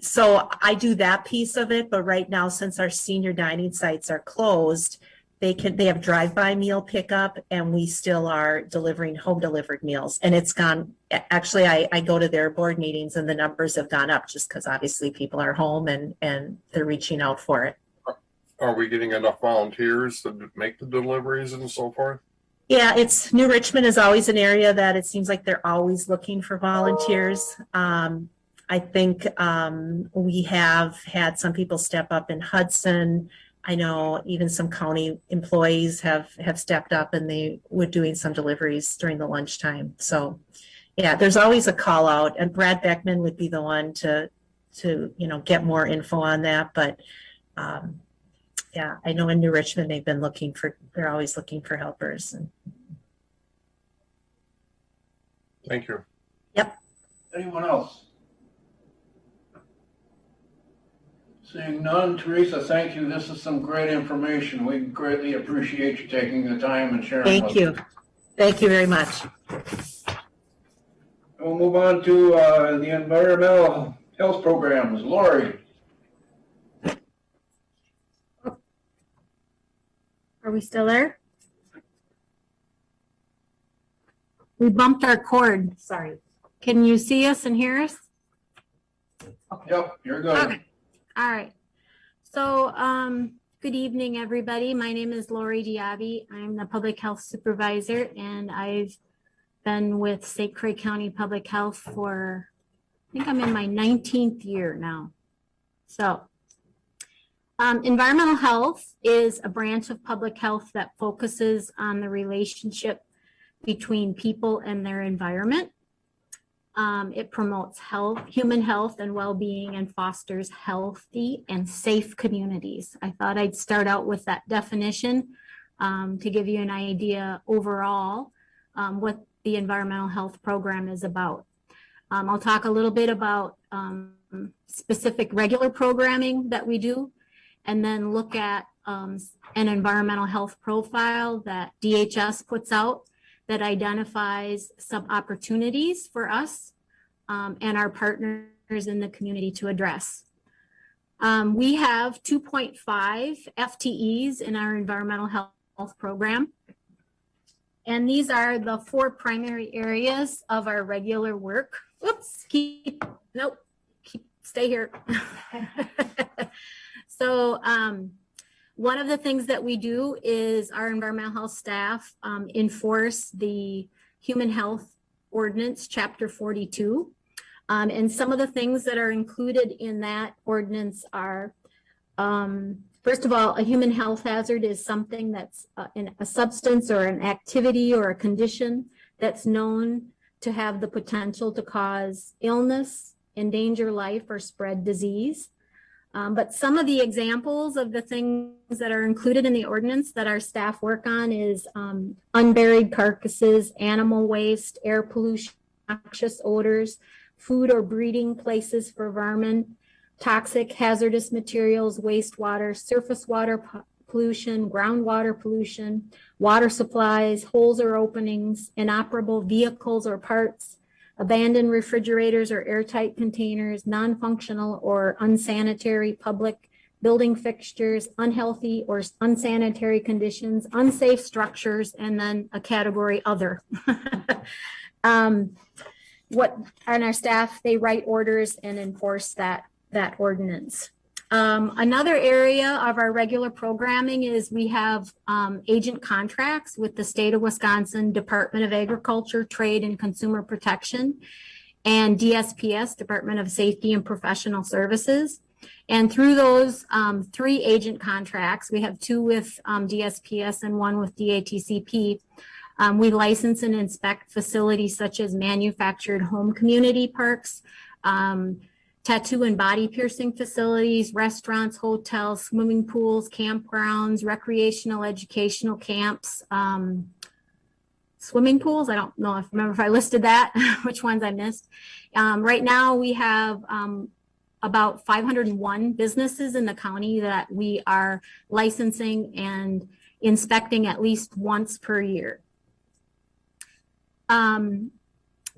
So I do that piece of it, but right now, since our senior dining sites are closed, they have drive-by meal pickup, and we still are delivering home delivered meals. And it's gone, actually, I go to their board meetings and the numbers have gone up just because obviously people are home and they're reaching out for it. Are we getting enough volunteers to make the deliveries and so forth? Yeah, it's New Richmond is always an area that it seems like they're always looking for volunteers. I think we have had some people step up in Hudson. I know even some county employees have stepped up, and they were doing some deliveries during the lunchtime. So yeah, there's always a call out, and Brad Beckman would be the one to you know, get more info on that. But yeah, I know in New Richmond they're always looking for helpers. Thank you. Yep. Anyone else? Seeing none, Teresa, thank you. This is some great information. We greatly appreciate you taking the time and sharing. Thank you. Thank you very much. We'll move on to the environmental health programs. Lori. Are we still there? We bumped our cord. Sorry. Can you see us and hear us? Yep, you're good. Okay. All right. So, good evening, everybody. My name is Lori Diaby. I'm the Public Health Supervisor, and I've been with St. Croix County Public Health for, I think I'm in my 19th year now. So, environmental health is a branch of public health that focuses on the relationship between people and their environment. It promotes human health and well-being, and fosters healthy and safe communities. I thought I'd start out with that definition to give you an idea overall what the environmental health program is about. I'll talk a little bit about specific regular programming that we do, and then look at an environmental health profile that DHS puts out that identifies some opportunities for us and our partners in the community to address. We have 2.5 FTEs in our environmental health program. And these are the 4 primary areas of our regular work. Oops, stay here. So one of the things that we do is our environmental health staff enforce the Human Health Ordinance, Chapter 42. And some of the things that are included in that ordinance are, first of all, a human health hazard is something that's a substance or an activity or a condition that's known to have the potential to cause illness, endanger life, or spread disease. But some of the examples of the things that are included in the ordinance that our staff work on is unburied carcasses, animal waste, air pollution, noxious odors, food or breeding places for vermin, toxic hazardous materials, wastewater, surface water pollution, groundwater pollution, water supplies, holes or openings, inoperable vehicles or parts, abandoned refrigerators or airtight containers, non-functional or unsanitary public building fixtures, unhealthy or unsanitary conditions, unsafe structures, and then a category other. And our staff, they write orders and enforce that ordinance. Another area of our regular programming is we have agent contracts with the state of Wisconsin Department of Agriculture, Trade and Consumer Protection, and DSPS, Department of Safety and Professional Services. And through those 3 agent contracts, we have 2 with DSPS and 1 with DATCP. We license and inspect facilities such as manufactured home community parks, tattoo and body piercing facilities, restaurants, hotels, swimming pools, campgrounds, recreational educational camps, swimming pools. I don't know if I listed that, which ones I missed. Right now we have about 501 businesses in the county that we are licensing and inspecting at least once per year.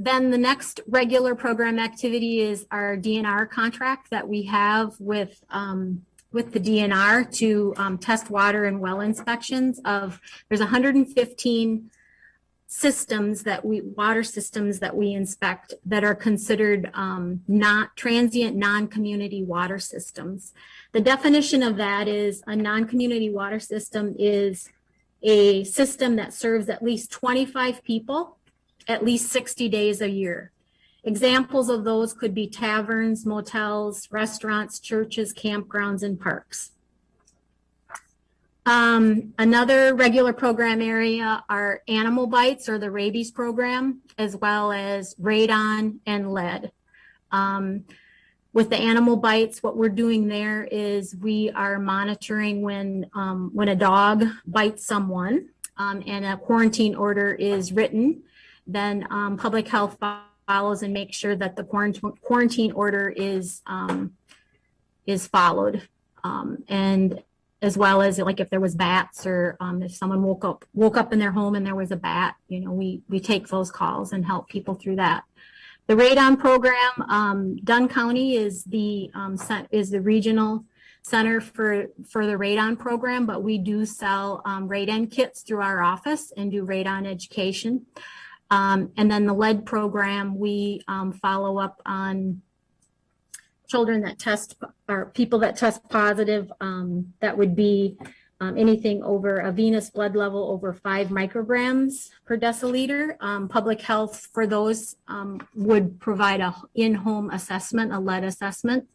Then the next regular program activity is our DNR contract that we have with the DNR to test water and well inspections of, there's 115 water systems that we inspect that are considered not transient, non-community water systems. The definition of that is a non-community water system is a system that serves at least 25 people at least 60 days a year. Examples of those could be taverns, motels, restaurants, churches, campgrounds, and parks. Another regular program area are animal bites or the rabies program, as well as radon and lead. With the animal bites, what we're doing there is we are monitoring when a dog bites someone and a quarantine order is written. Then public health follows and makes sure that the quarantine order is followed, and as well as like if there was bats or if someone woke up in their home and there was a bat, we take those calls and help people through that. The radon program, Dunn County is the regional center for the radon program, but we do sell radon kits through our office and do radon education. And then the lead program, we follow up on children that test or people that test positive. That would be anything over a venous blood level over 5 micrograms per deciliter. Public health for those would provide a in-home assessment, a lead assessment.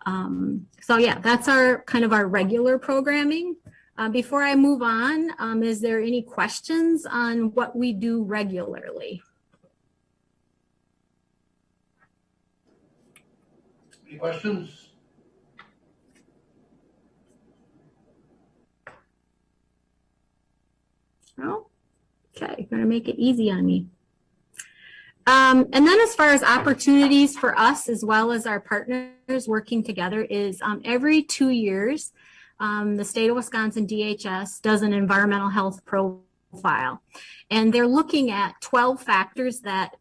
So yeah, that's our kind of our regular programming. Before I move on, is there any questions on what we do regularly? Any questions? No? Okay, gonna make it easy on me. And then as far as opportunities for us as well as our partners working together is every 2 years, the state of Wisconsin DHS does an environmental health profile, and they're looking at 12 factors that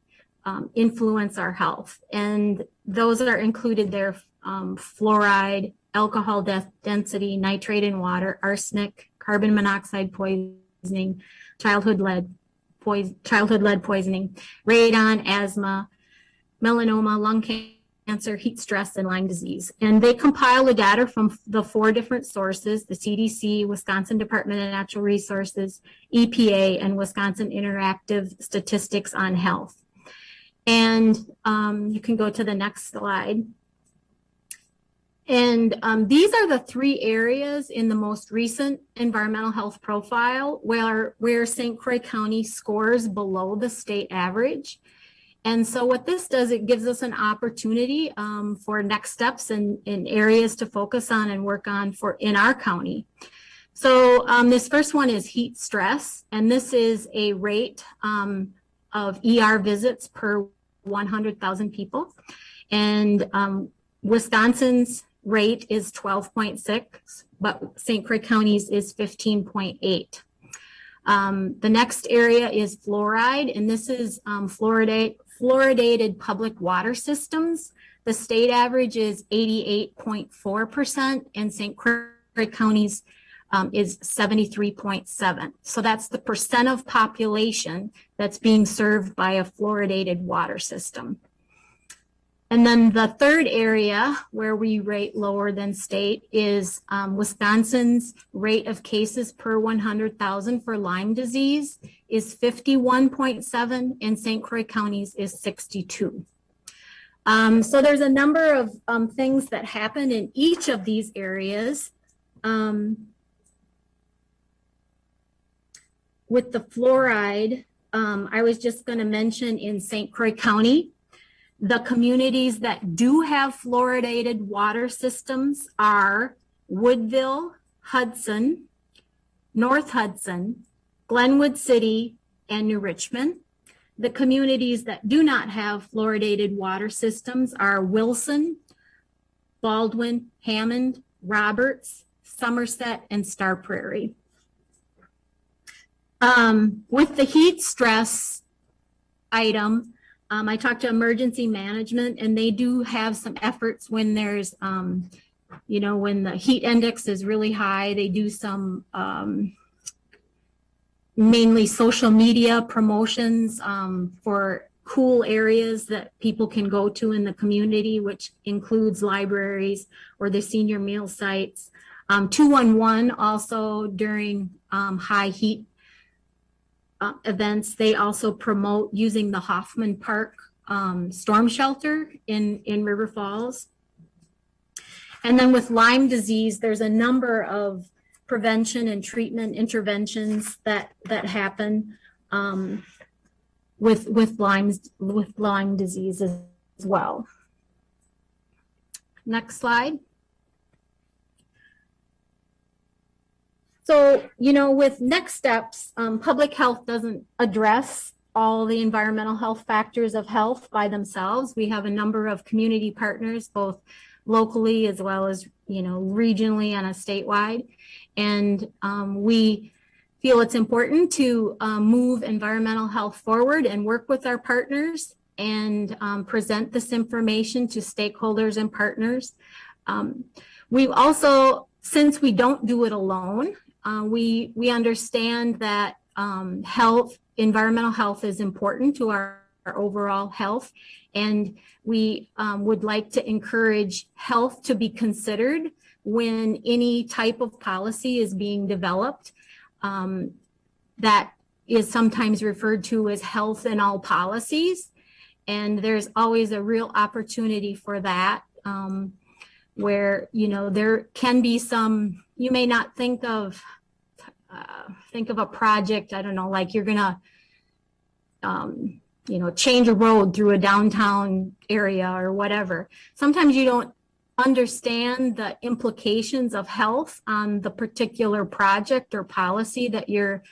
influence our health. And those are included there, fluoride, alcohol density, nitrate in water, arsenic, carbon monoxide poisoning, childhood lead poisoning, radon, asthma, melanoma, lung cancer, heat stress, and Lyme disease. And they compile the data from the 4 different sources, the CDC, Wisconsin Department of Natural Resources, EPA, and Wisconsin Interactive Statistics on Health. And you can go to the next slide. And these are the 3 areas in the most recent environmental health profile where St. Croix County scores below the state average. And so what this does, it gives us an opportunity for next steps and areas to focus on and work on in our county. So this first one is heat stress, and this is a rate of ER visits per 100,000 people. And Wisconsin's rate is 12.6, but St. Croix County's is 15.8. The next area is fluoride, and this is fluoridated public water systems. The state average is 88.4%, and St. Croix County's is 73.7. So that's the percent of population that's being served by a fluoridated water system. And then the third area where we rate lower than state is Wisconsin's rate of cases per 100,000 for Lyme disease is 51.7, and St. Croix County's is 62. So there's a number of things that happen in each of these areas. With the fluoride, I was just going to mention in St. Croix County, the communities that do have fluoridated water systems are Woodville, Hudson, North Hudson, Glenwood City, and New Richmond. The communities that do not have fluoridated water systems are Wilson, Baldwin, Hammond, Roberts, Somerset, and Star Prairie. With the heat stress item, I talked to emergency management, and they do have some efforts when there's, you know, when the heat index is really high. They do some mainly social media promotions for cool areas that people can go to in the community, which includes libraries or the senior meal sites. 211 also during high heat events, they also promote using the Hoffman Park storm shelter in River Falls. And then with Lyme disease, there's a number of prevention and treatment interventions that happen with Lyme disease as well. Next slide. So, you know, with next steps, public health doesn't address all the environmental health factors of health by themselves. We have a number of community partners, both locally as well as, you know, regionally and a statewide. And we feel it's important to move environmental health forward and work with our partners and present this information to stakeholders and partners. We've also, since we don't do it alone, we understand that environmental health is important to our overall health, and we would like to encourage health to be considered when any type of policy is being developed. That is sometimes referred to as health in all policies, and there's always a real opportunity for that, where, you know, there can be some, you may not think of a project, I don't know, like you're gonna, you know, change a road through a downtown area or whatever. Sometimes you don't understand the implications of health on the particular project or policy that you're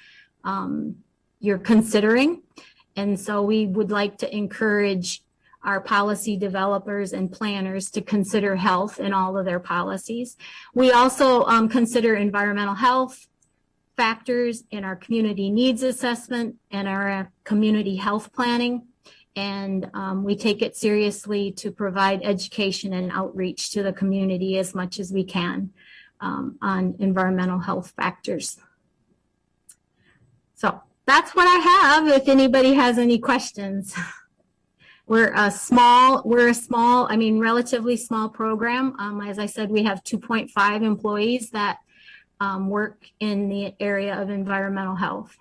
considering. And so we would like to encourage our policy developers and planners to consider health in all of their policies. We also consider environmental health factors in our community needs assessment and our community health planning. And we take it seriously to provide education and outreach to the community as much as we can on environmental health factors. So that's what I have. If anybody has any questions. We're a small, I mean, relatively small program. As I said, we have 2.5 employees that work in the area of environmental health.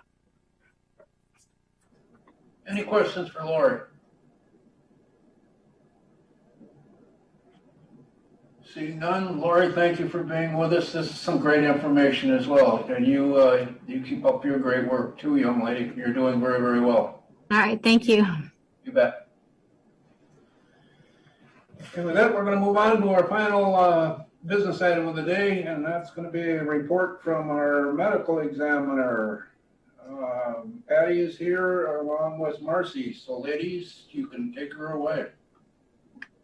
Any questions for Lori? Seeing none, Lori, thank you for being with us. This is some great information as well. And you keep up your great work too, young lady. You're doing very, very well. All right, thank you. You bet. Okay, with that, we're going to move on to our final business item of the day, and that's going to be a report from our medical examiner. Patty is here along with Marcy. So ladies, you can take her away.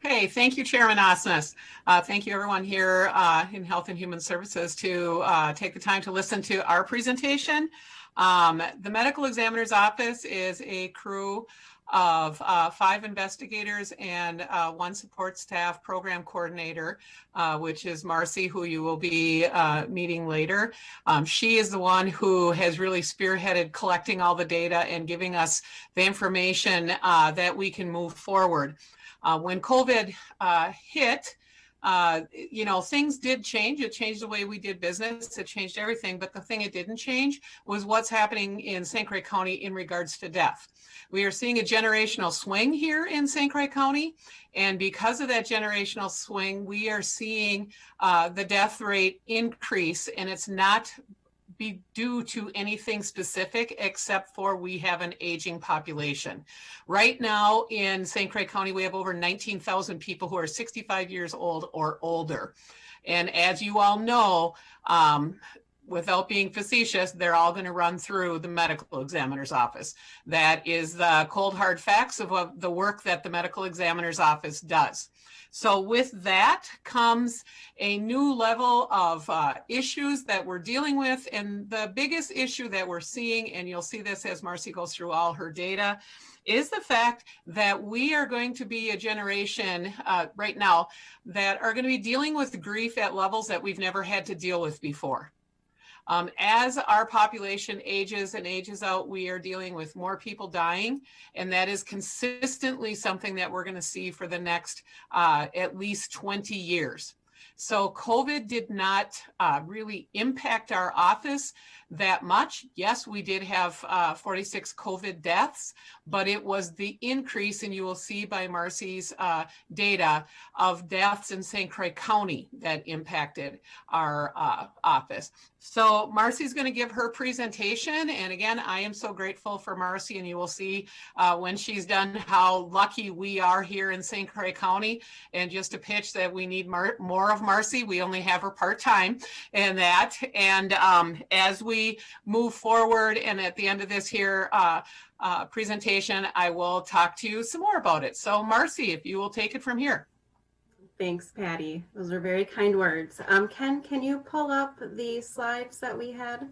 Hey, thank you, Chairman Osmus. Thank you, everyone here in Health and Human Services to take the time to listen to our presentation. The Medical Examiner's Office is a crew of 5 investigators and 1 support staff program coordinator, which is Marcy, who you will be meeting later. She is the one who has really spearheaded collecting all the data and giving us the information that we can move forward. When COVID hit, things did change. It changed the way we did business. It changed everything. But the thing it didn't change was what's happening in St. Croix County in regards to death. We are seeing a generational swing here in St. Croix County. And because of that generational swing, we are seeing the death rate increase. And it's not be due to anything specific except for we have an aging population. Right now in St. Croix County, we have over 19,000 people who are 65 years old or older. And as you all know, without being facetious, they're all going to run through the medical examiner's office. That is the cold hard facts of the work that the medical examiner's office does. So with that comes a new level of issues that we're dealing with. And the biggest issue that we're seeing, and you'll see this as Marcy goes through all her data, is the fact that we are going to be a generation right now that are going to be dealing with grief at levels that we've never had to deal with before. As our population ages and ages out, we are dealing with more people dying, and that is consistently something that we're going to see for the next at least 20 years. So COVID did not really impact our office that much. Yes, we did have 46 COVID deaths, but it was the increase, and you will see by Marcy's data, of deaths in St. Croix County that impacted our office. So Marcy's going to give her presentation. And again, I am so grateful for Marcy, and you will see when she's done how lucky we are here in St. Croix County. And just a pitch that we need more of Marcy. We only have her part-time in that. And as we move forward, and at the end of this here presentation, I will talk to you some more about it. So Marcy, if you will take it from here. Thanks, Patty. Those are very kind words. Ken, can you pull up the slides that we had?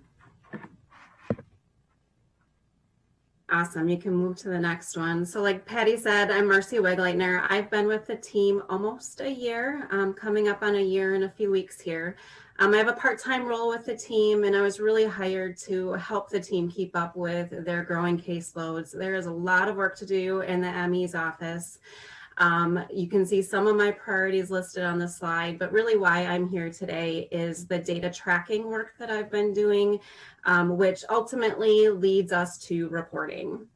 Awesome. You can move to the next one. So like Patty said, I'm Marcy Wig Lightner. I've been with the team almost a year, coming up on a year in a few weeks here. I have a part-time role with the team, and I was really hired to help the team keep up with their growing caseloads. There is a lot of work to do in the ME's office. You can see some of my priorities listed on the slide, but really why I'm here today is the data tracking work that I've been doing, which ultimately leads us to reporting.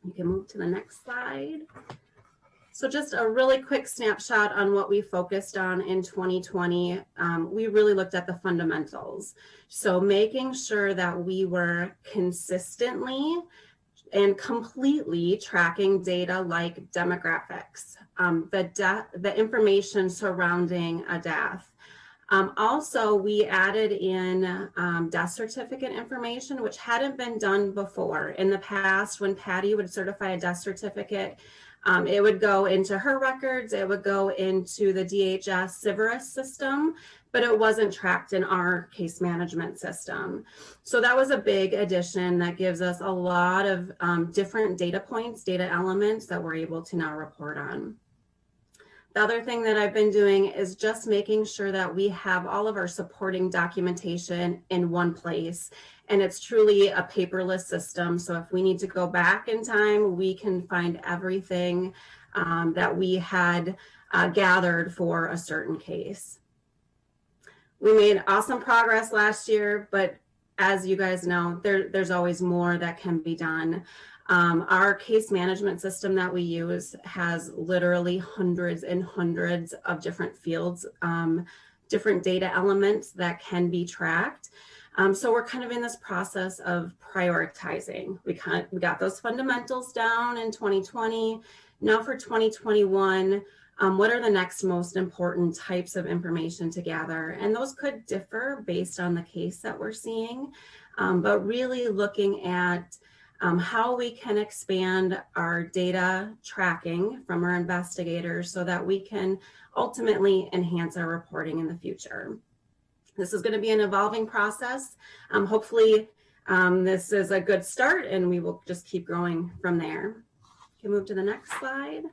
You can move to the next slide. So just a really quick snapshot on what we focused on in 2020. We really looked at the fundamentals. So making sure that we were consistently and completely tracking data like demographics, the information surrounding a death. Also, we added in death certificate information, which hadn't been done before. In the past, when Patty would certify a death certificate, it would go into her records, it would go into the DHS Civeris system, but it wasn't tracked in our case management system. So that was a big addition that gives us a lot of different data points, data elements that we're able to now report on. The other thing that I've been doing is just making sure that we have all of our supporting documentation in one place. And it's truly a paperless system. So if we need to go back in time, we can find everything that we had gathered for a certain case. We made awesome progress last year, but as you guys know, there's always more that can be done. Our case management system that we use has literally hundreds and hundreds of different fields, different data elements that can be tracked. So we're kind of in this process of prioritizing. We got those fundamentals down in 2020. Now for 2021, what are the next most important types of information to gather? And those could differ based on the case that we're seeing, but really looking at how we can expand our data tracking from our investigators so that we can ultimately enhance our reporting in the future. This is going to be an evolving process. Hopefully, this is a good start and we will just keep growing from there. You can move to the next slide.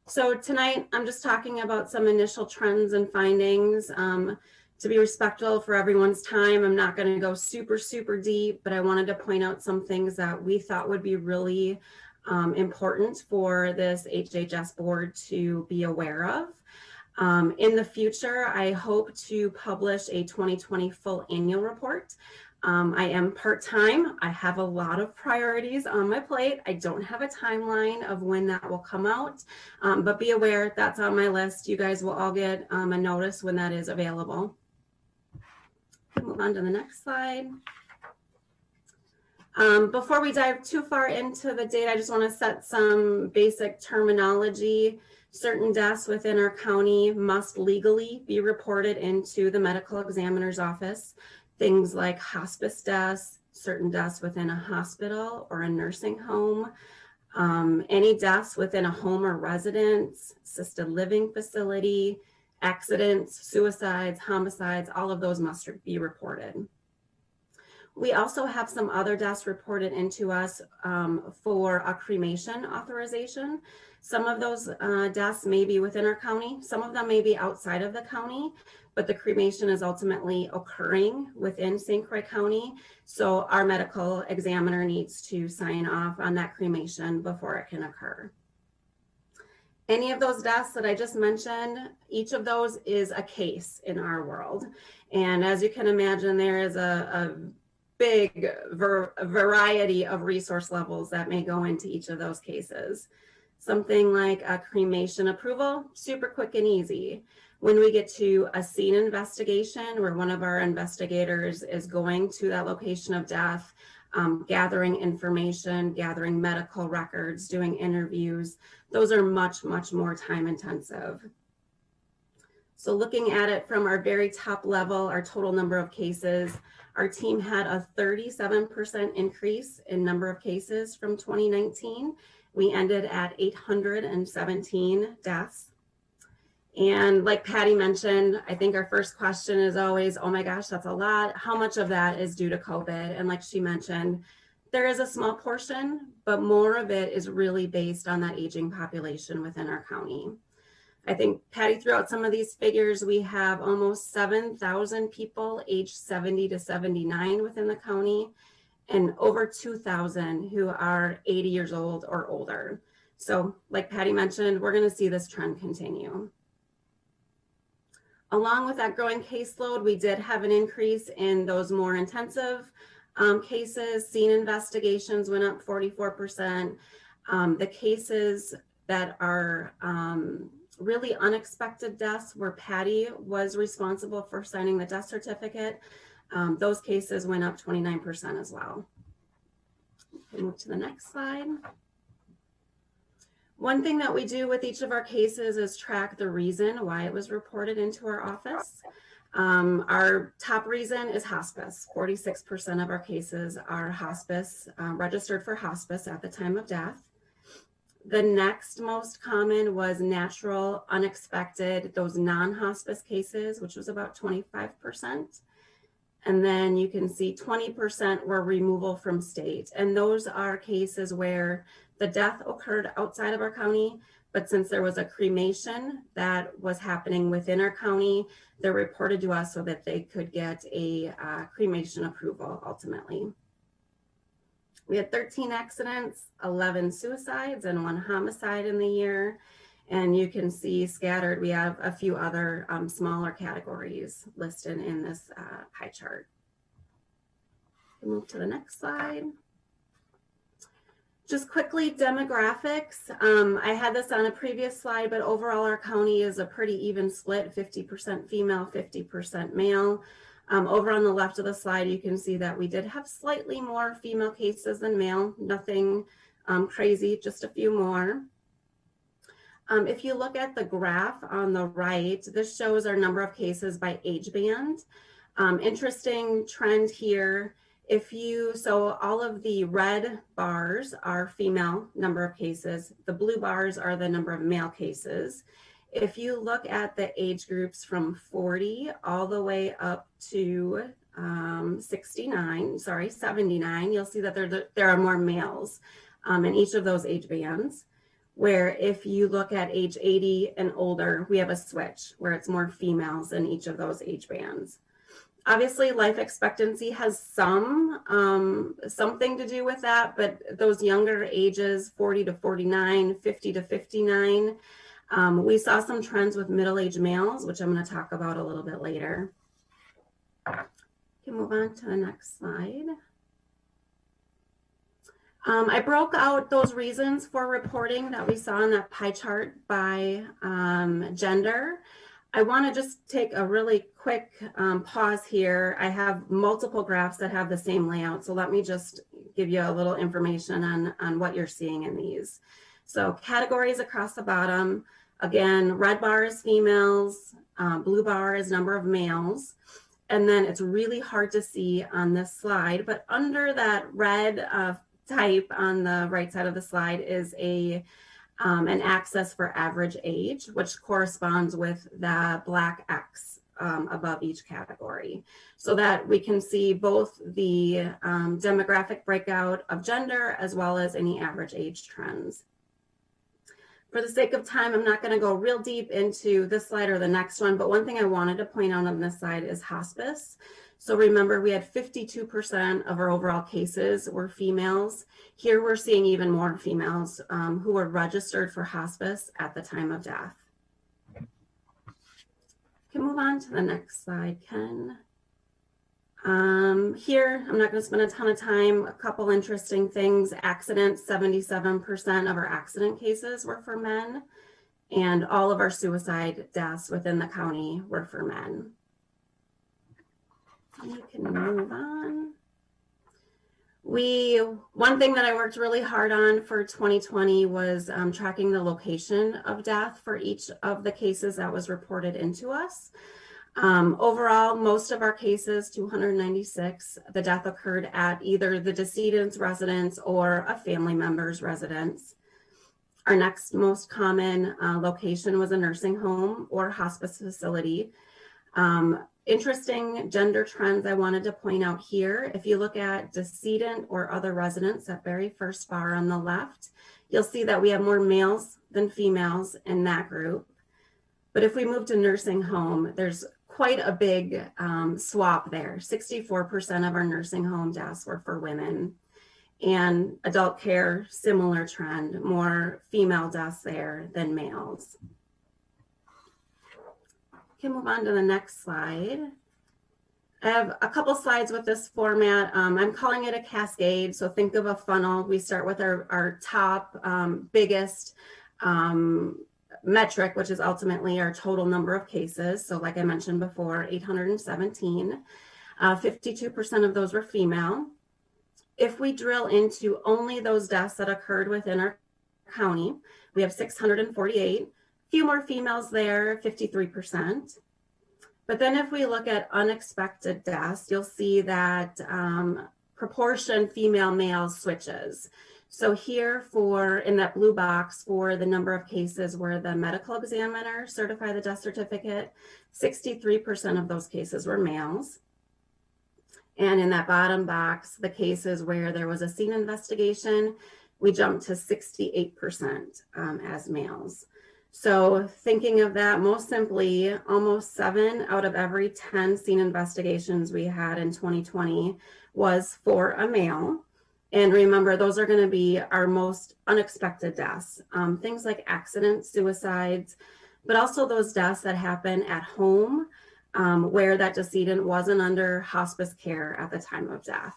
So tonight, I'm just talking about some initial trends and findings. To be respectful for everyone's time, I'm not going to go super deep, but I wanted to point out some things that we thought would be really important for this HHS board to be aware of. In the future, I hope to publish a 2020 full annual report. I am part-time. I have a lot of priorities on my plate. I don't have a timeline of when that will come out, but be aware that's on my list. You guys will all get a notice when that is available. Move on to the next slide. Before we dive too far into the data, I just want to set some basic terminology. Certain deaths within our county must legally be reported into the medical examiner's office. Things like hospice deaths, certain deaths within a hospital or a nursing home, any deaths within a home or residence, assisted living facility, accidents, suicides, homicides, all of those must be reported. We also have some other deaths reported into us for a cremation authorization. Some of those deaths may be within our county, some of them may be outside of the county, but the cremation is ultimately occurring within St. Croix County. So our medical examiner needs to sign off on that cremation before it can occur. Any of those deaths that I just mentioned, each of those is a case in our world. And as you can imagine, there is a big variety of resource levels that may go into each of those cases. Something like a cremation approval, super quick and easy. When we get to a scene investigation where one of our investigators is going to that location of death, gathering information, gathering medical records, doing interviews, those are much more time intensive. So looking at it from our very top level, our total number of cases, our team had a 37% increase in number of cases from 2019. We ended at 817 deaths. And like Patty mentioned, I think our first question is always, oh my gosh, that's a lot. How much of that is due to COVID? And like she mentioned, there is a small portion, but more of it is really based on that aging population within our county. I think Patty threw out some of these figures. We have almost 7,000 people aged 70 to 79 within the county, and over 2,000 who are 80 years old or older. So like Patty mentioned, we're going to see this trend continue. Along with that growing caseload, we did have an increase in those more intensive cases. Scene investigations went up 44%. The cases that are really unexpected deaths where Patty was responsible for signing the death certificate, those cases went up 29% as well. Okay, move to the next slide. One thing that we do with each of our cases is track the reason why it was reported into our office. Our top reason is hospice. 46% of our cases are hospice, registered for hospice at the time of death. The next most common was natural, unexpected, those non-hospice cases, which was about 25%. And then you can see 20% were removal from state. And those are cases where the death occurred outside of our county, but since there was a cremation that was happening within our county, they're reported to us so that they could get a cremation approval ultimately. We had 13 accidents, 11 suicides, and 1 homicide in the year. And you can see scattered, we have a few other smaller categories listed in this pie chart. We'll move to the next slide. Just quickly, demographics. I had this on a previous slide, but overall our county is a pretty even split, 50% female, 50% male. Over on the left of the slide, you can see that we did have slightly more female cases than male, nothing crazy, just a few more. If you look at the graph on the right, this shows our number of cases by age band. Interesting trend here So all of the red bars are female number of cases. The blue bars are the number of male cases. If you look at the age groups from 40 all the way up to 79, you'll see that there are more males in each of those age bands. Where if you look at age 80 and older, we have a switch where it's more females in each of those age bands. Obviously, life expectancy has something to do with that, but those younger ages, 40 to 49, 50 to 59, we saw some trends with middle-aged males, which I'm going to talk about a little bit later. Can move on to the next slide. I broke out those reasons for reporting that we saw in that pie chart by gender. I want to just take a really quick pause here. I have multiple graphs that have the same layout, so let me just give you a little information on what you're seeing in these. So categories across the bottom, again, red bar is females, blue bar is number of males, and then it's really hard to see on this slide, but under that red type on the right side of the slide is an axis for average age, which corresponds with the black X above each category, so that we can see both the demographic breakout of gender as well as any average age trends. For the sake of time, I'm not going to go real deep into this slide or the next one, but one thing I wanted to point out on this slide is hospice. So remember, we had 52% of our overall cases were females. Here we're seeing even more females who were registered for hospice at the time of death. Can move on to the next slide, Ken. Here, I'm not going to spend a ton of time. A couple interesting things. Accidents, 77% of our accident cases were for men, and all of our suicide deaths within the county were for men. You can move on. One thing that I worked really hard on for 2020 was tracking the location of death for each of the cases that was reported into us. Overall, most of our cases, 296, the death occurred at either the decedent's residence or a family member's residence. Our next most common location was a nursing home or hospice facility. Interesting gender trends I wanted to point out here. If you look at decedent or other residents, that very first bar on the left, you'll see that we have more males than females in that group. But if we move to nursing home, there's quite a big swap there. 64% of our nursing home deaths were for women. And adult care, similar trend, more female deaths there than males. Can move on to the next slide. I have a couple slides with this format. I'm calling it a cascade. So think of a funnel. We start with our top biggest metric, which is ultimately our total number of cases. So like I mentioned before, 817, 52% of those were female. If we drill into only those deaths that occurred within our county, we have 648. Few more females there, 53%. But then if we look at unexpected deaths, you'll see that proportion female male switches. So here in that blue box for the number of cases where the medical examiner certified the death certificate, 63% of those cases were males. And in that bottom box, the cases where there was a scene investigation, we jumped to 68% as males. So thinking of that most simply, almost 7 out of every 10 scene investigations we had in 2020 was for a male. And remember, those are going to be our most unexpected deaths. Things like accidents, suicides, but also those deaths that happen at home where that decedent wasn't under hospice care at the time of death.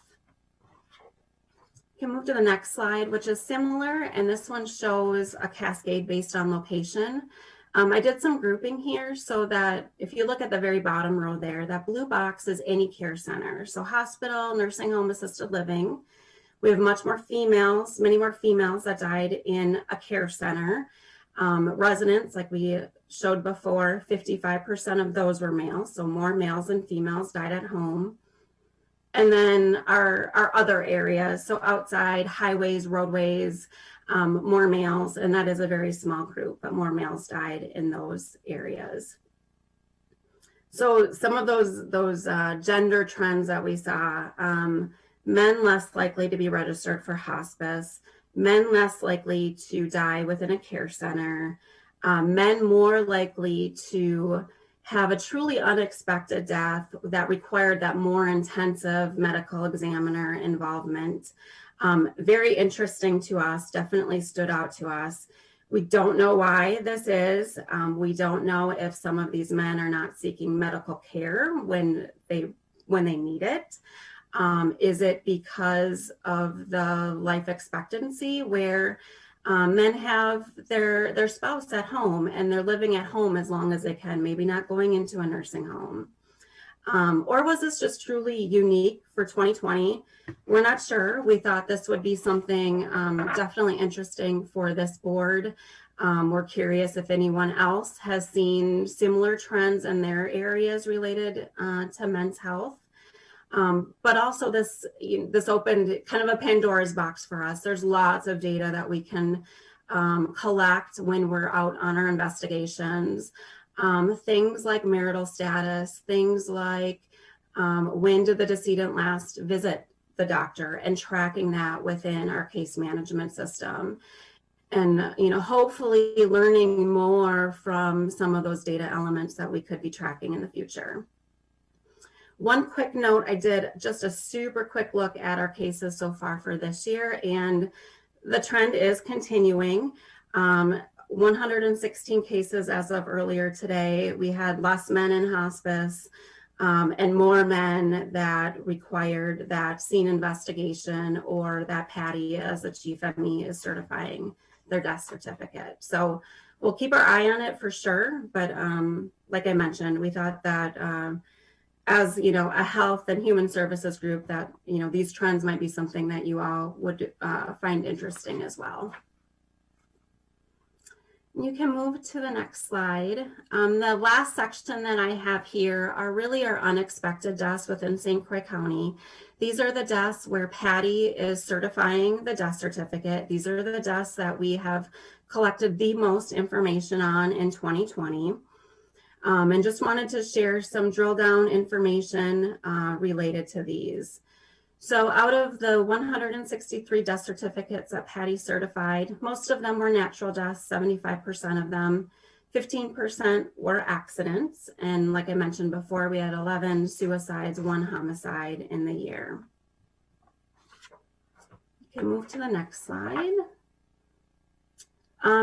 Can move to the next slide, which is similar, and this one shows a cascade based on location. I did some grouping here so that if you look at the very bottom row there, that blue box is any care center. So hospital, nursing home, assisted living. We have many more females that died in a care center. Residents, like we showed before, 55% of those were males, so more males than females died at home. And then our other areas, so outside, highways, roadways, more males, and that is a very small group, but more males died in those areas. So some of those gender trends that we saw, men less likely to be registered for hospice, men less likely to die within a care center, men more likely to have a truly unexpected death that required that more intensive medical examiner involvement. Very interesting to us, definitely stood out to us. We don't know why this is. We don't know if some of these men are not seeking medical care when they need it. Is it because of the life expectancy where men have their spouse at home and they're living at home as long as they can, maybe not going into a nursing home? Or was this just truly unique for 2020? We're not sure. We thought this would be something definitely interesting for this board. We're curious if anyone else has seen similar trends in their areas related to men's health. But also this opened kind of a Pandora's box for us. There's lots of data that we can collect when we're out on our investigations. Things like marital status, things like when did the decedent last visit the doctor, and tracking that within our case management system. And, hopefully learning more from some of those data elements that we could be tracking in the future. One quick note, I did just a super quick look at our cases so far for this year, and the trend is continuing. 116 cases as of earlier today. We had less men in hospice and more men that required that scene investigation or that Patty, as the chief ME, is certifying their death certificate. So we'll keep our eye on it for sure. But like I mentioned, we thought that as a health and human services group, that these trends might be something that you all would find interesting as well. You can move to the next slide. The last section that I have here are really our unexpected deaths within St. Croix County. These are the deaths where Patty is certifying the death certificate. These are the deaths that we have collected the most information on in 2020. And just wanted to share some drill down information related to these. So out of the 163 death certificates that Patty certified, most of them were natural deaths, 75% of them, 15% were accidents. And like I mentioned before, we had 11 suicides, 1 homicide in the year. You can move to the next slide.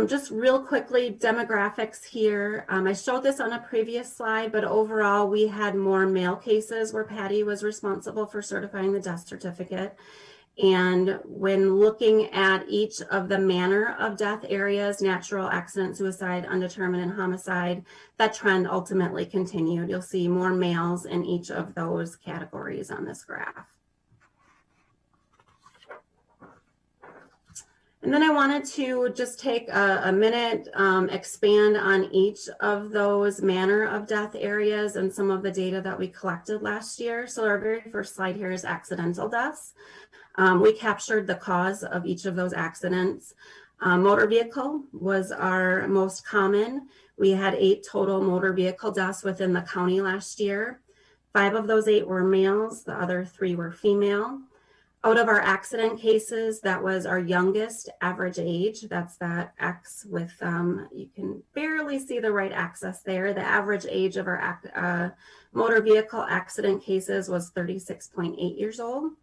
Just real quickly, demographics here. I showed this on a previous slide, but overall we had more male cases where Patty was responsible for certifying the death certificate. And when looking at each of the manner of death areas, natural, accident, suicide, undetermined, and homicide, that trend ultimately continued. You'll see more males in each of those categories on this graph. And then I wanted to just take a minute, expand on each of those manner of death areas and some of the data that we collected last year. So our very first slide here is accidental deaths. We captured the cause of each of those accidents. Motor vehicle was our most common. We had 8 total motor vehicle deaths within the county last year. 5 of those 8 were males, the other 3 were female. Out of our accident cases, that was our youngest average age. That's that X with, you can barely see the right axis there. The average age of our motor vehicle accident cases was 36.8 years old.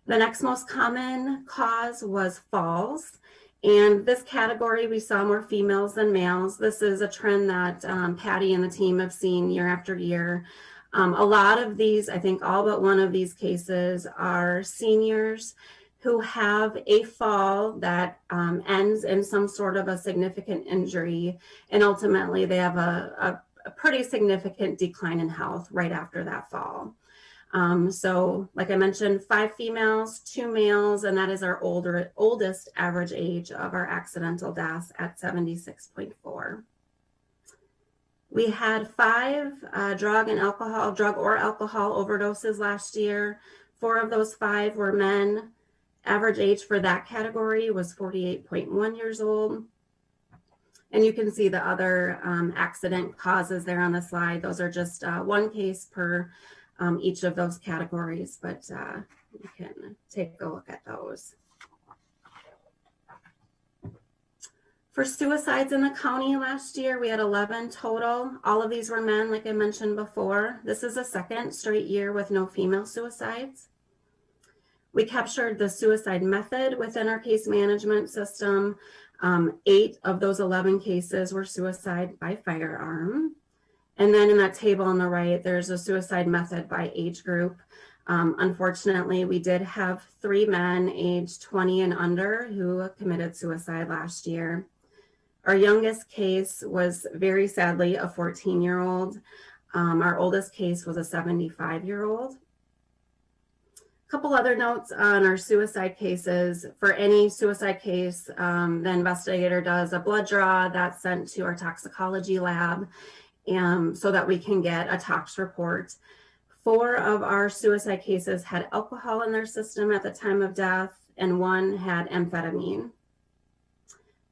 The next most common cause was falls. And this category, we saw more females than males. This is a trend that Patty and the team have seen year after year. A lot of these, I think all but one of these cases, are seniors who have a fall that ends in some sort of a significant injury, and ultimately they have a pretty significant decline in health right after that fall. So like I mentioned, 5 females, 2 males, and that is our oldest average age of our accidental deaths at 76.4. We had 5 drug or alcohol overdoses last year. 4 of those 5 were men. Average age for that category was 48.1 years old. And you can see the other accident causes there on the slide. Those are just 1 case per each of those categories, but you can take a look at those. For suicides in the county last year, we had 11 total. All of these were men, like I mentioned before. This is the 2nd straight year with no female suicides. We captured the suicide method within our case management system. 8 of those 11 cases were suicide by firearm. And then in that table on the right, there's a suicide method by age group. Unfortunately, we did have 3 men aged 20 and under who committed suicide last year. Our youngest case was very sadly a 14-year-old. Our oldest case was a 75-year-old. A couple other notes on our suicide cases. For any suicide case, the investigator does a blood draw that's sent to our toxicology lab so that we can get a tox report. 4 of our suicide cases had alcohol in their system at the time of death, and 1 had amphetamine.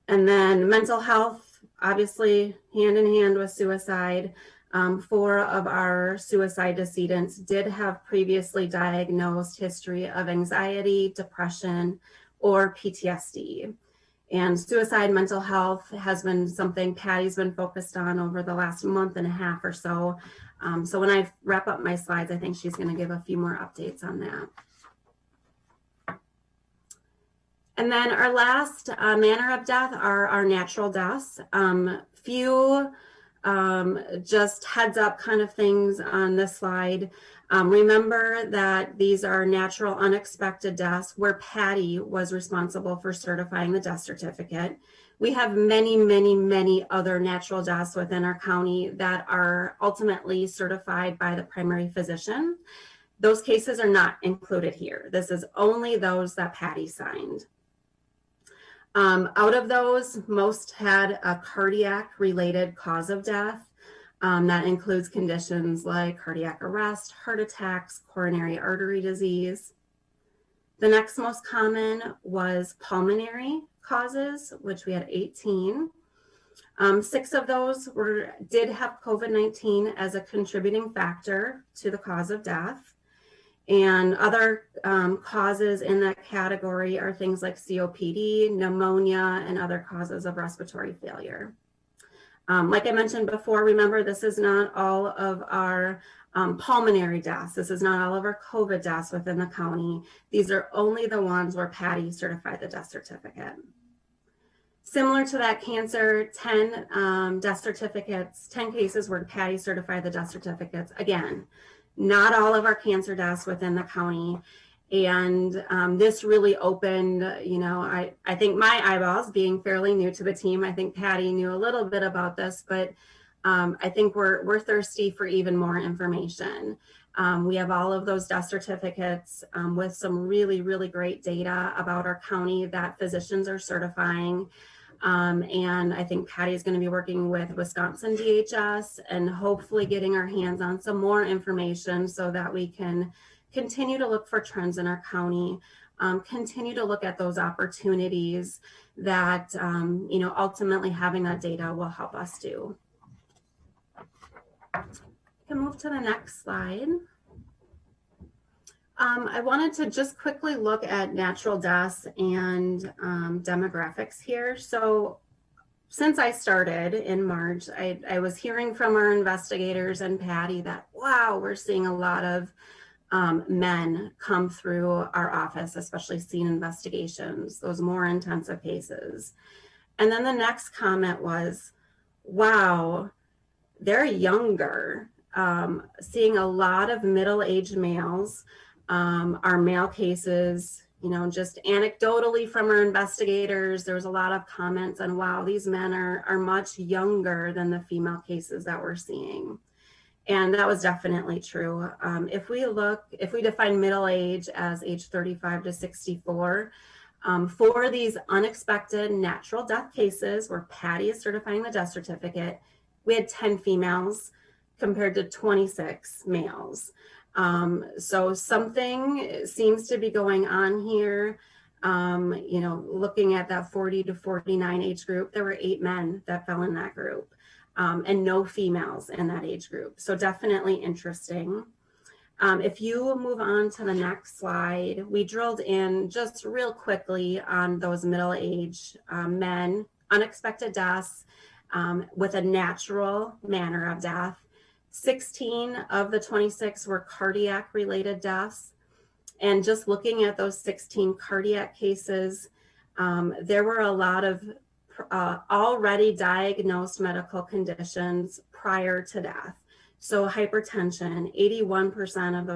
And then mental health, obviously hand in hand with suicide. 4 of our suicide decedents did have previously diagnosed history of anxiety, depression, or PTSD. And suicide mental health has been something Patty's been focused on over the last month and a half or so. So when I wrap up my slides, I think she's going to give a few more updates on that. And then our last manner of death are our natural deaths. Just heads up kind of things on this slide. Remember that these are natural unexpected deaths where Patty was responsible for certifying the death certificate. We have many, many, many other natural deaths within our county that are ultimately certified by the primary physician. Those cases are not included here. This is only those that Patty signed. Out of those, most had a cardiac related cause of death. That includes conditions like cardiac arrest, heart attacks, coronary artery disease. The next most common was pulmonary causes, which we had 18. 6 of those did have COVID-19 as a contributing factor to the cause of death. And other causes in that category are things like COPD, pneumonia, and other causes of respiratory failure. Like I mentioned before, remember this is not all of our pulmonary deaths. This is not all of our COVID deaths within the county. These are only the ones where Patty certified the death certificate. Similar to that cancer, 10 death certificates, 10 cases where Patty certified the death certificates. Again, not all of our cancer deaths within the county. And this really opened, I think my eyeballs, being fairly new to the team, I think Patty knew a little bit about this, but I think we're thirsty for even more information. We have all of those death certificates with some really, really great data about our county that physicians are certifying. And I think Patty is going to be working with Wisconsin DHS and hopefully getting our hands on some more information so that we can continue to look for trends in our county, continue to look at those opportunities that, ultimately having that data will help us do. We can move to the next slide. I wanted to just quickly look at natural deaths and demographics here. So since I started in March, I was hearing from our investigators and Patty that, wow, we're seeing a lot of men come through our office, especially scene investigations, those more intensive cases. And then the next comment was, wow, they're younger. Seeing a lot of middle-aged males. Our male cases, just anecdotally from our investigators, there was a lot of comments on, wow, these men are much younger than the female cases that we're seeing. And that was definitely true. If we define middle age as age 35 to 64, for these unexpected natural death cases where Patty is certifying the death certificate, we had 10 females compared to 26 males. So something seems to be going on here. Looking at that 40 to 49 age group, there were 8 men that fell in that group, and no females in that age group. So definitely interesting. If you move on to the next slide, we drilled in just real quickly on those middle-aged men, unexpected deaths with a natural manner of death. 16 of the 26 were cardiac-related deaths. And just looking at those 16 cardiac cases, there were a lot of already diagnosed medical conditions prior to death. So hypertension, 81% of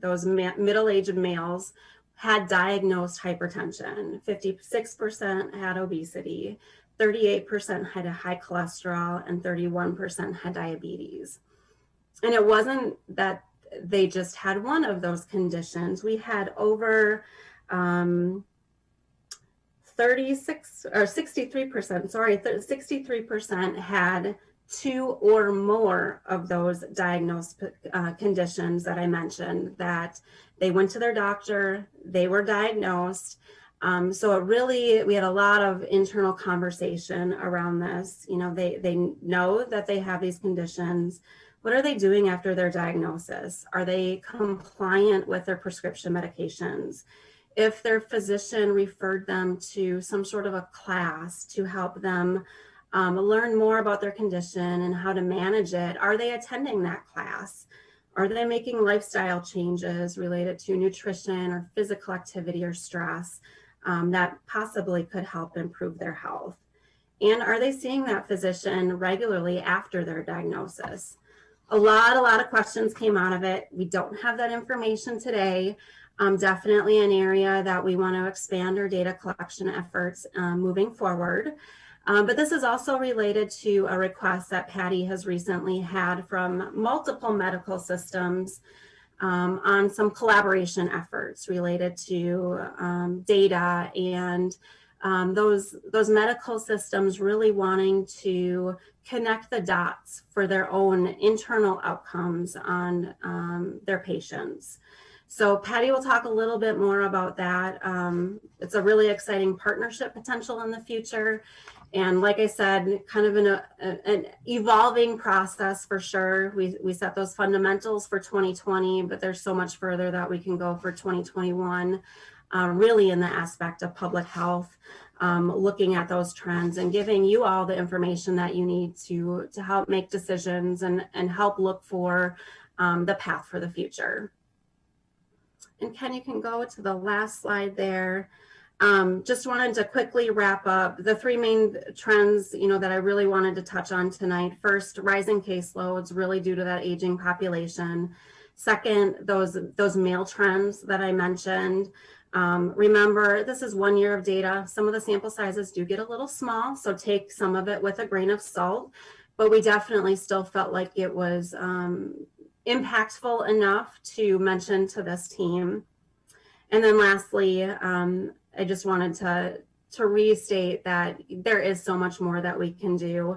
those middle-aged males had diagnosed hypertension. 56% had obesity, 38% had a high cholesterol, and 31% had diabetes. And it wasn't that they just had one of those conditions. We had over 63% had 2 or more of those diagnosed conditions that I mentioned, that they went to their doctor, they were diagnosed. So we had a lot of internal conversation around this. They know that they have these conditions. What are they doing after their diagnosis? Are they compliant with their prescription medications? If their physician referred them to some sort of a class to help them learn more about their condition and how to manage it, are they attending that class? Are they making lifestyle changes related to nutrition or physical activity or stress that possibly could help improve their health? And are they seeing that physician regularly after their diagnosis? A lot of questions came out of it. We don't have that information today. Definitely an area that we want to expand our data collection efforts moving forward. But this is also related to a request that Patty has recently had from multiple medical systems on some collaboration efforts related to data and those medical systems really wanting to connect the dots for their own internal outcomes on their patients. So Patty will talk a little bit more about that. It's a really exciting partnership potential in the future. And like I said, kind of an evolving process for sure. We set those fundamentals for 2020, but there's so much further that we can go for 2021, really in the aspect of public health, looking at those trends and giving you all the information that you need to help make decisions and help look for the path for the future. And Ken, you can go to the last slide there. Just wanted to quickly wrap up the 3 main trends, that I really wanted to touch on tonight. First, rising caseloads, really due to that aging population. Second, those male trends that I mentioned. Remember, this is 1 year of data. Some of the sample sizes do get a little small, so take some of it with a grain of salt, but we definitely still felt like it was impactful enough to mention to this team. And then lastly, I just wanted to restate that there is so much more that we can do.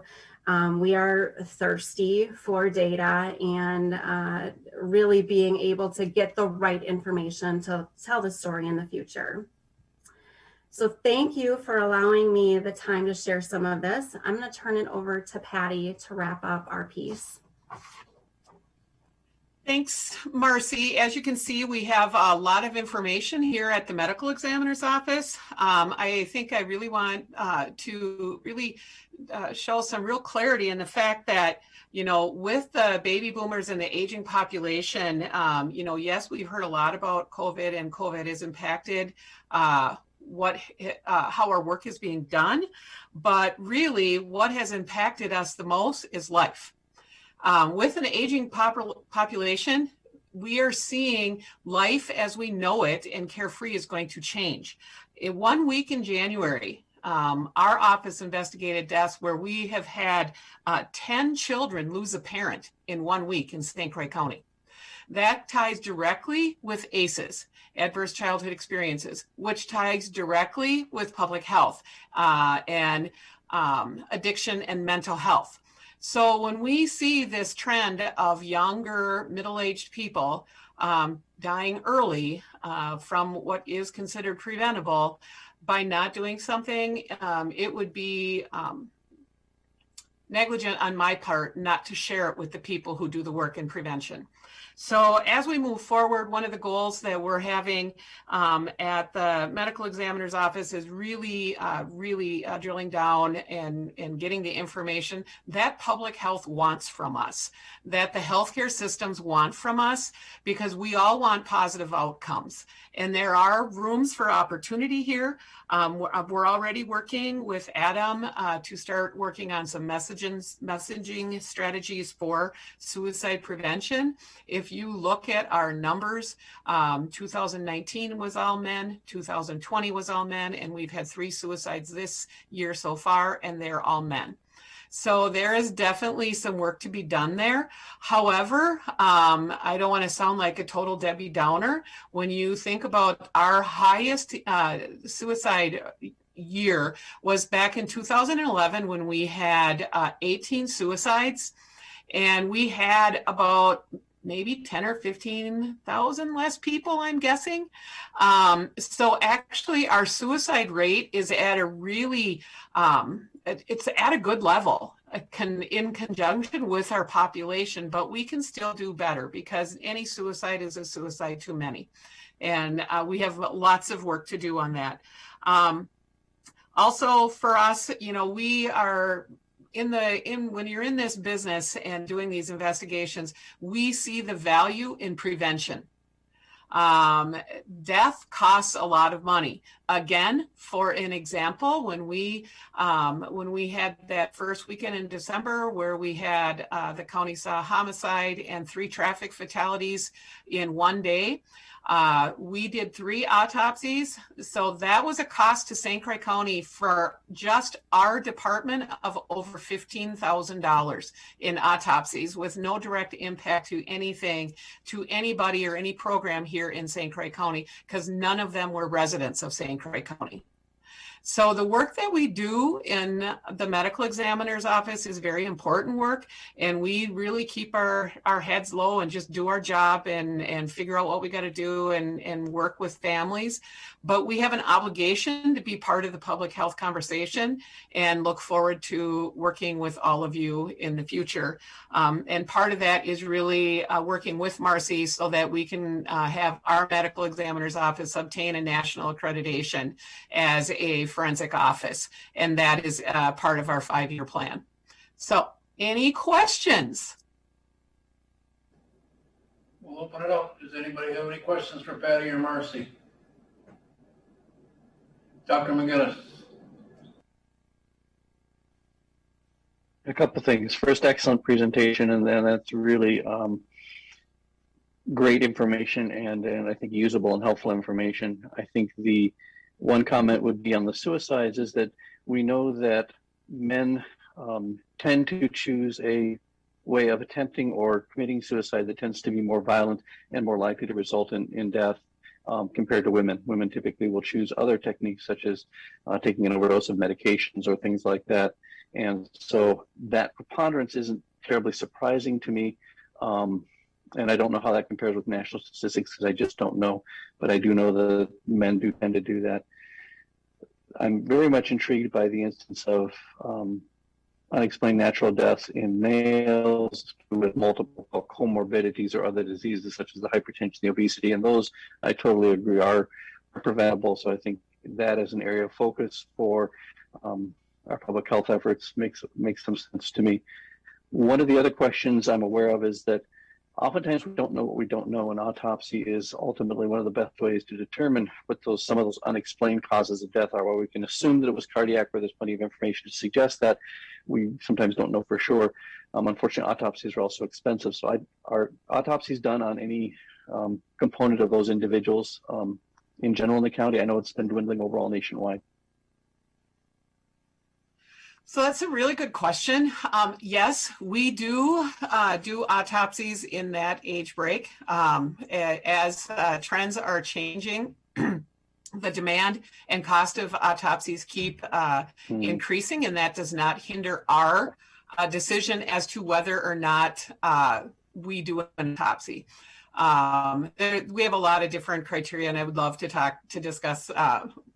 We are thirsty for data and really being able to get the right information to tell the story in the future. So thank you for allowing me the time to share some of this. I'm going to turn it over to Patty to wrap up our piece. Thanks, Marcy. As you can see, we have a lot of information here at the medical examiner's office. I think I really want to really show some real clarity in the fact that, with the baby boomers and the aging population, yes, we've heard a lot about COVID, and COVID has impacted how our work is being done. But really, what has impacted us the most is life. With an aging population, we are seeing life as we know it and carefree is going to change. In 1 week in January, our office investigated deaths where we have had 10 children lose a parent in 1 week in St. Croix County. That ties directly with ACEs, Adverse Childhood Experiences, which ties directly with public health and addiction and mental health. So when we see this trend of younger middle-aged people dying early from what is considered preventable, by not doing something, it would be negligent on my part not to share it with the people who do the work in prevention. So as we move forward, one of the goals that we're having at the medical examiner's office is really drilling down and getting the information that public health wants from us, that the healthcare systems want from us, because we all want positive outcomes. And there are rooms for opportunity here. We're already working with Adam to start working on some messaging strategies for suicide prevention. If you look at our numbers, 2019 was all men, 2020 was all men, and we've had 3 suicides this year so far, and they're all men. So there is definitely some work to be done there. However, I don't want to sound like a total Debbie Downer. When you think about our highest suicide year was back in 2011 when we had 18 suicides, and we had about maybe 10 or 15,000 less people, I'm guessing. So actually our suicide rate is at a really, it's at a good level in conjunction with our population, but we can still do better because any suicide is a suicide too many. And we have lots of work to do on that. Also for us, you know, we are when you're in this business and doing these investigations, we see the value in prevention. Death costs a lot of money. Again, for an example, when we had that first weekend in December where we had the county saw homicide and 3 traffic fatalities in one day, we did 3 autopsies. So that was a cost to St. Croix County for just our department of over $15,000 in autopsies with no direct impact to anything, to anybody or any program here in St. Croix County, because none of them were residents of St. Croix County. So the work that we do in the medical examiner's office is very important work, and we really keep our heads low and just do our job and figure out what we got to do and work with families. But we have an obligation to be part of the public health conversation and look forward to working with all of you in the future. And part of that is really working with Marcy so that we can have our medical examiner's office obtain a national accreditation as a forensic office. And that is part of our 5-year plan. So any questions? We'll open it up. Does anybody have any questions for Patty or Marcy? Dr. McGinnis. A couple of things. First, excellent presentation, and then that's really great information and I think usable and helpful information. I think the one comment would be on the suicides is that we know that men tend to choose a way of attempting or committing suicide that tends to be more violent and more likely to result in death compared to women. Women typically will choose other techniques such as taking an overdose of medications or things like that. And so that preponderance isn't terribly surprising to me. And I don't know how that compares with national statistics because I just don't know, but I do know that men do tend to do that. I'm very much intrigued by the instance of unexplained natural deaths in males with multiple comorbidities or other diseases such as the hypertension, the obesity, and those I totally agree are preventable. So I think that is an area of focus for our public health efforts makes some sense to me. One of the other questions I'm aware of is that oftentimes we don't know what we don't know, and autopsy is ultimately one of the best ways to determine what some of those unexplained causes of death are. While we can assume that it was cardiac, where there's plenty of information to suggest that, we sometimes don't know for sure. Unfortunately, autopsies are also expensive. So are autopsies done on any component of those individuals in general in the county? I know it's been dwindling overall nationwide. So that's a really good question. Yes, we do autopsies in that age break. As trends are changing, the demand and cost of autopsies keep increasing, and that does not hinder our decision as to whether or not we do an autopsy. We have a lot of different criteria, and I would love to discuss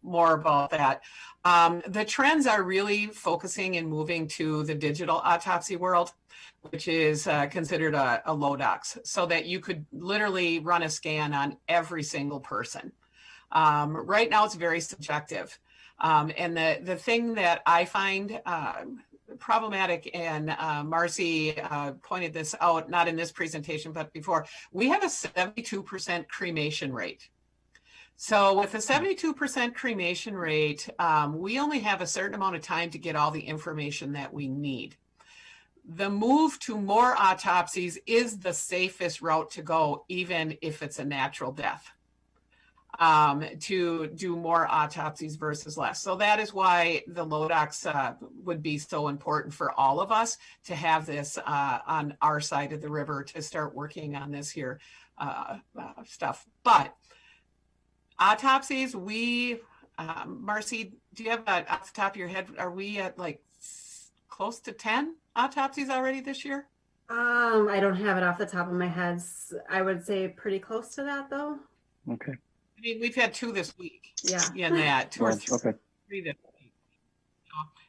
more about that. The trends are really focusing and moving to the digital autopsy world, which is considered a LODOX, so that you could literally run a scan on every single person. Right now, it's very subjective. And the thing that I find problematic, and Marcy pointed this out, not in this presentation, but before, we have a 72% cremation rate. So with a 72% cremation rate, we only have a certain amount of time to get all the information that we need. The move to more autopsies is the safest route to go, even if it's a natural death. To do more autopsies versus less. So that is why the LODOX would be so important for all of us to have this on our side of the river, to start working on this here stuff. But autopsies, Marcy, do you have that off the top of your head? Are we at like close to 10 autopsies already this year? I don't have it off the top of my head. I would say pretty close to that, though. Okay. I mean, we've had 2 this week. Yeah. In that, 2 or 3, okay. 3 this week.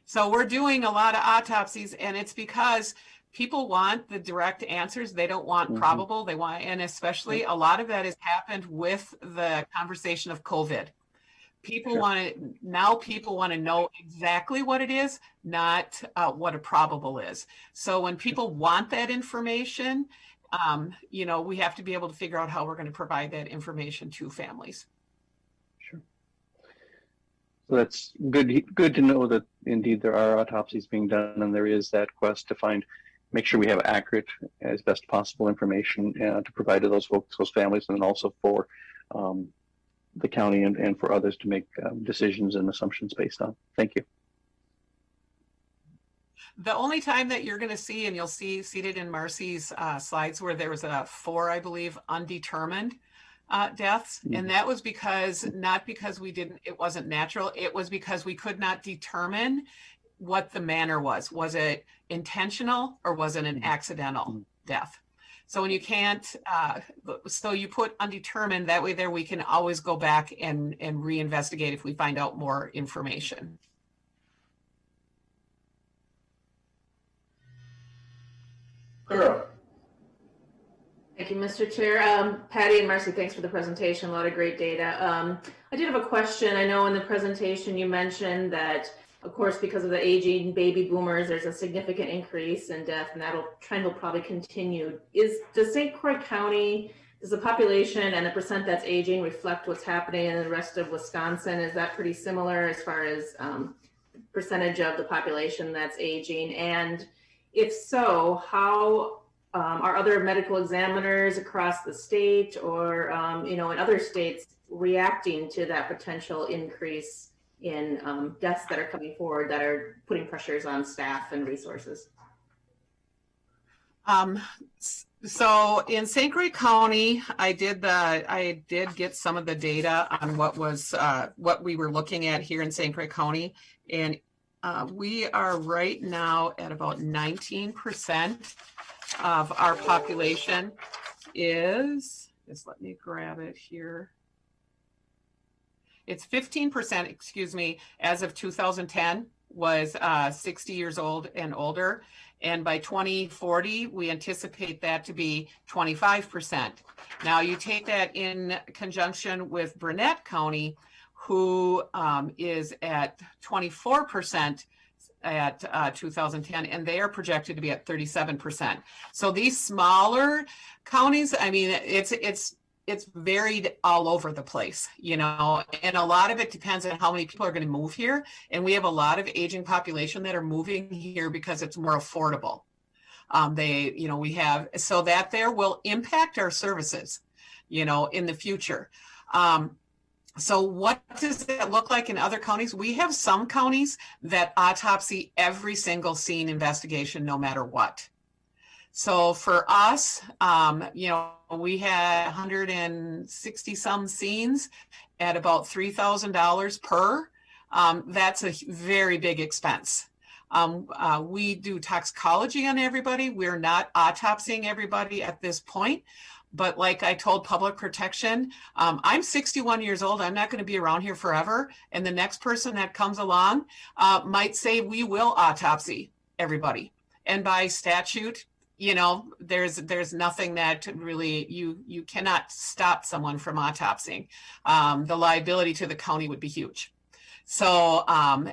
So we're doing a lot of autopsies, and it's because people want the direct answers. They don't want probable. They want, and especially a lot of that has happened with the conversation of COVID. People want to know exactly what it is, not what a probable is. So when people want that information, you know, we have to be able to figure out how we're going to provide that information to families. Sure. So that's good to know that indeed there are autopsies being done, and there is that quest to make sure we have accurate as best possible information to provide to those folks, those families, and then also for the county and for others to make decisions and assumptions based on. Thank you. The only time that you're going to see, and you'll see seated in Marcy's slides, where there was a 4, I believe, undetermined deaths. And that was not because it wasn't natural. It was because we could not determine what the manner was. Was it intentional or was it an accidental death? So when you can't, so you put undetermined, that way there we can always go back and reinvestigate if we find out more information. Girl. Thank you, Mr. Chair. Patty and Marcy, thanks for the presentation. A lot of great data. I did have a question. I know in the presentation you mentioned that, of course, because of the aging baby boomers, there's a significant increase in death, and that trend will probably continue. Does St. Croix County, does the population and the percent that's aging reflect what's happening in the rest of Wisconsin? Is that pretty similar as far as percentage of the population that's aging? And if so, how are other medical examiners across the state or, in other states reacting to that potential increase in deaths that are coming forward that are putting pressures on staff and resources? So in St. Croix County, I did get some of the data on what we were looking at here in St. Croix County, and we are right now at about 19% of our population is, just let me grab it here. It's 15%, excuse me, as of 2010 was 60 years old and older. And by 2040, we anticipate that to be 25%. Now you take that in conjunction with Burnett County, who is at 24% at 2010, and they are projected to be at 37%. So these smaller counties, I mean, it's varied all over the place, and a lot of it depends on how many people are going to move here. And we have a lot of aging population that are moving here because it's more affordable. We have, so that there will impact our services, in the future. So what does that look like in other counties? We have some counties that autopsy every single scene investigation, no matter what. So for us, we had 160 some scenes at about $3,000 per. That's a very big expense. We do toxicology on everybody. We're not autopsying everybody at this point. But like I told Public Protection, I'm 61 years old. I'm not going to be around here forever. And the next person that comes along might say we will autopsy everybody. And by statute, you know, there's nothing that really you cannot stop someone from autopsying. The liability to the county would be huge. So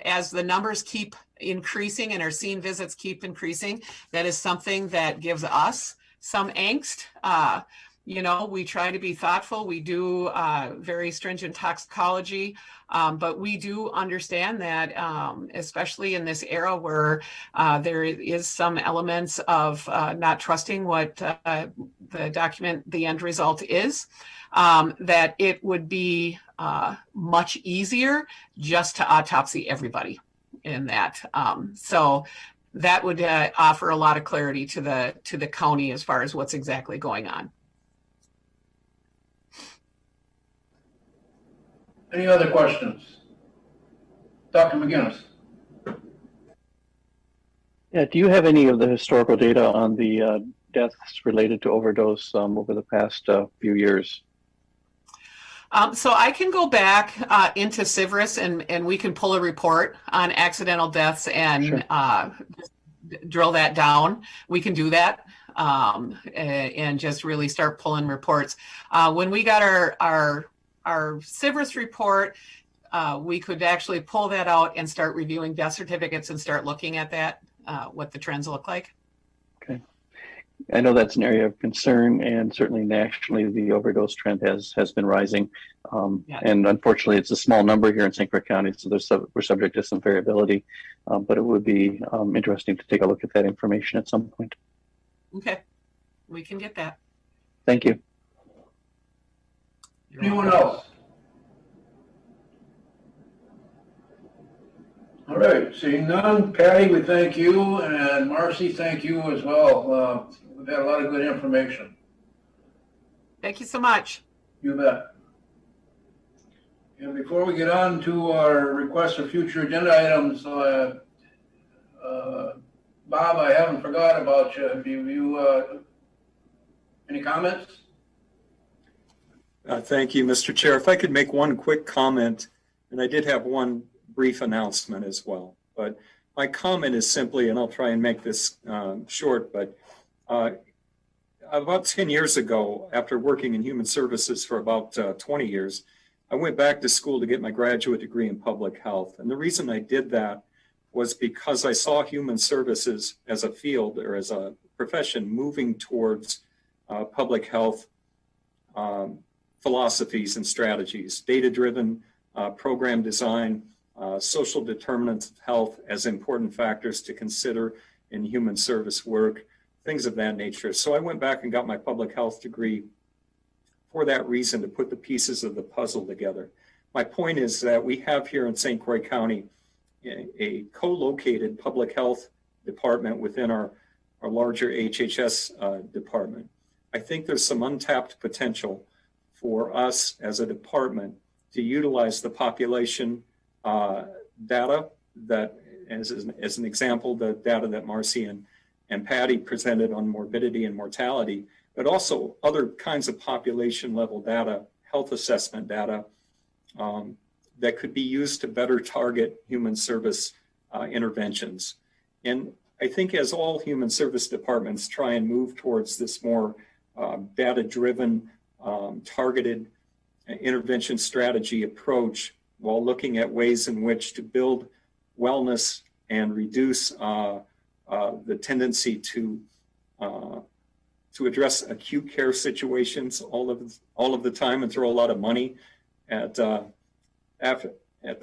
as the numbers keep increasing and our scene visits keep increasing, that is something that gives us some angst. You know, we try to be thoughtful. We do very stringent toxicology, but we do understand that, especially in this era where there is some elements of not trusting what the document, the end result is, that it would be much easier just to autopsy everybody in that. So that would offer a lot of clarity to the county as far as what's exactly going on. Any other questions? Dr. McGinnis. Yeah, do you have any of the historical data on the deaths related to overdose over the past few years? So I can go back into CIVRIS and we can pull a report on accidental deaths and drill that down. We can do that and just really start pulling reports. When we got our CIVRIS report, we could actually pull that out and start reviewing death certificates and start looking at that, what the trends look like. Okay. I know that's an area of concern, and certainly nationally, the overdose trend has been rising. And unfortunately, it's a small number here in St. Croix County, so we're subject to some variability. But it would be interesting to take a look at that information at some point. Okay, we can get that. Thank you. Anyone else? All right, seeing none, Patty, we thank you, and Marcy, thank you as well. We've had a lot of good information. Thank you so much. You bet. And before we get on to our request for future agenda items, Bob, I haven't forgot about you. Have you any comments? Thank you, Mr. Chair. If I could make one quick comment, and I did have one brief announcement as well, but my comment is simply, and I'll try and make this short, but about 10 years ago, after working in human services for about 20 years, I went back to school to get my graduate degree in public health. And the reason I did that was because I saw human services as a field or as a profession moving towards public health philosophies and strategies, data-driven program design, social determinants of health as important factors to consider in human service work, things of that nature. So I went back and got my public health degree for that reason, to put the pieces of the puzzle together. My point is that we have here in St. Croix County a co-located public health department within our larger HHS department. I think there's some untapped potential for us as a department to utilize the population data that, as an example, the data that Marcy and Patty presented on morbidity and mortality, but also other kinds of population level data, health assessment data that could be used to better target human service interventions. And I think as all human service departments try and move towards this more data-driven, targeted intervention strategy approach, while looking at ways in which to build wellness and reduce the tendency to address acute care situations all of the time and throw a lot of money at the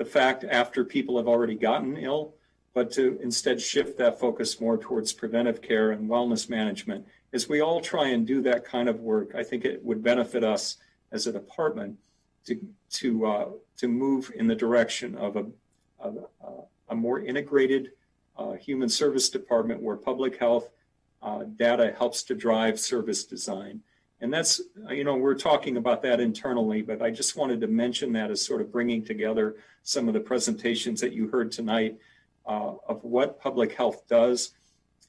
fact after people have already gotten ill, but to instead shift that focus more towards preventive care and wellness management. As we all try and do that kind of work, I think it would benefit us as a department to move in the direction of a more integrated human service department where public health data helps to drive service design. And that's, we're talking about that internally, but I just wanted to mention that as sort of bringing together some of the presentations that you heard tonight of what public health does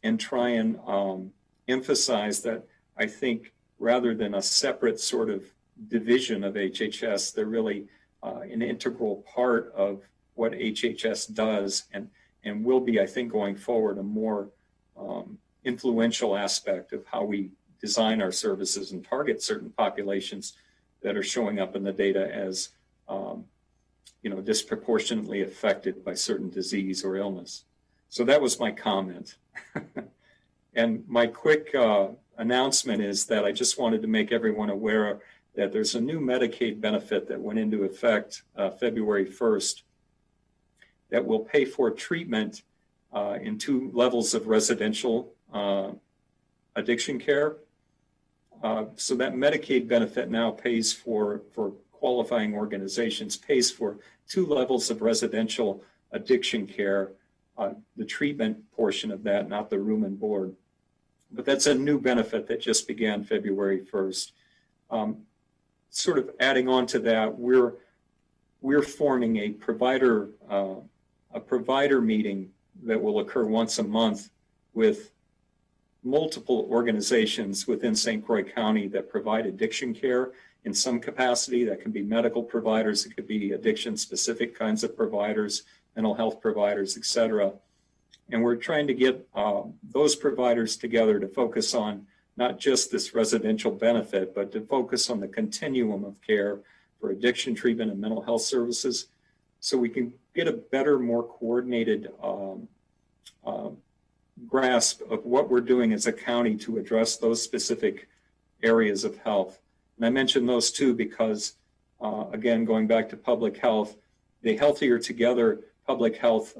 and try and emphasize that I think rather than a separate sort of division of HHS, they're really an integral part of what HHS does and will be, I think, going forward, a more influential aspect of how we design our services and target certain populations that are showing up in the data as disproportionately affected by certain disease or illness. So that was my comment. And my quick announcement is that I just wanted to make everyone aware that there's a new Medicaid benefit that went into effect February 1st that will pay for treatment in 2 levels of residential addiction care. So that Medicaid benefit now pays for qualifying organizations, pays for 2 levels of residential addiction care, the treatment portion of that, not the room and board. But that's a new benefit that just began February 1st. Sort of adding on to that, we're forming a provider meeting that will occur once a month with multiple organizations within St. Croix County that provide addiction care in some capacity. That can be medical providers, it could be addiction-specific kinds of providers, mental health providers, et cetera. And we're trying to get those providers together to focus on not just this residential benefit, but to focus on the continuum of care for addiction treatment and mental health services, so we can get a better, more coordinated grasp of what we're doing as a county to address those specific areas of health. And I mention those two because, again, going back to public health, the Healthier Together public health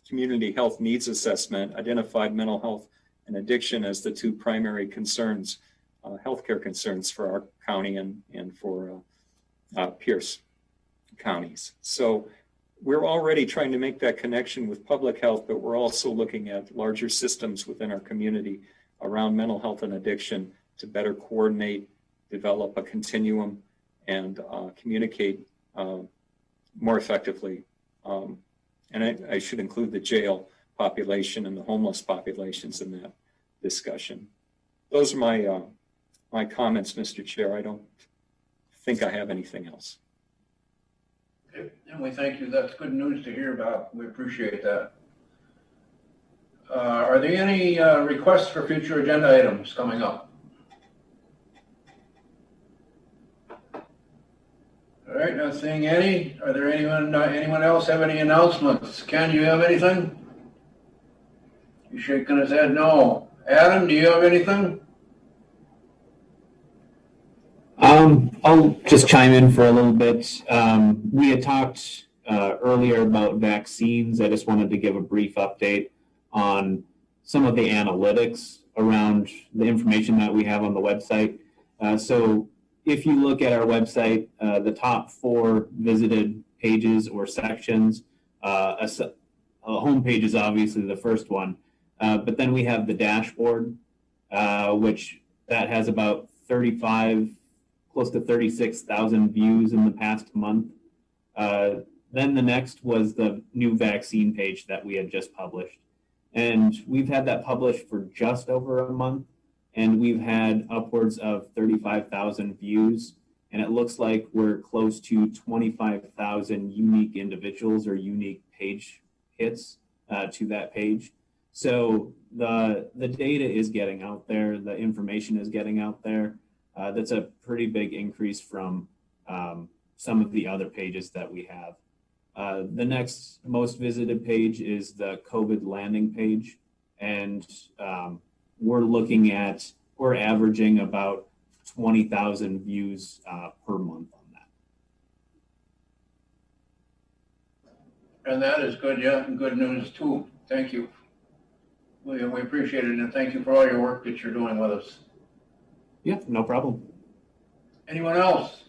community health needs assessment identified mental health and addiction as the 2 primary concerns, healthcare concerns for our county and for Pierce counties. So we're already trying to make that connection with public health, but we're also looking at larger systems within our community around mental health and addiction to better coordinate, develop a continuum, and communicate more effectively. And I should include the jail population and the homeless populations in that discussion. Those are my comments, Mr. Chair. I don't think I have anything else. Okay. And we thank you. That's good news to hear about. We appreciate that. Are there any requests for future agenda items coming up? All right, not seeing any. Are there anyone else have any announcements? Ken, do you have anything? He's shaking his head no. Adam, do you have anything? I'll just chime in for a little bit. We had talked earlier about vaccines. I just wanted to give a brief update on some of the analytics around the information that we have on the website. So if you look at our website, the top 4 visited pages or sections, a homepage is obviously the first one, but then we have the dashboard, which that has about 35, close to 36,000 views in the past month. Then the next was the new vaccine page that we had just published. And we've had that published for just over a month, and we've had upwards of 35,000 views. And it looks like we're close to 25,000 unique individuals or unique page hits to that page. So the data is getting out there, the information is getting out there. That's a pretty big increase from some of the other pages that we have. The next most visited page is the COVID landing page. And we're averaging about 20,000 views per month on that. And that is good, yeah, and good news too. Thank you. We appreciate it, and thank you for all your work that you're doing with us. Yeah, no problem. Anyone else?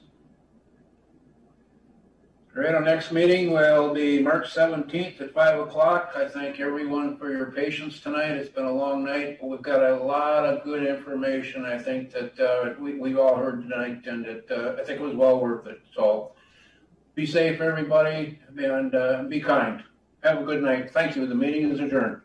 All right, our next meeting will be March 17th at 5 o'clock. I thank everyone for your patience tonight. It's been a long night, but we've got a lot of good information. I think that we've all heard tonight, and I think it was well worth it. So be safe, everybody, and be kind. Have a good night. Thank you. The meeting is adjourned.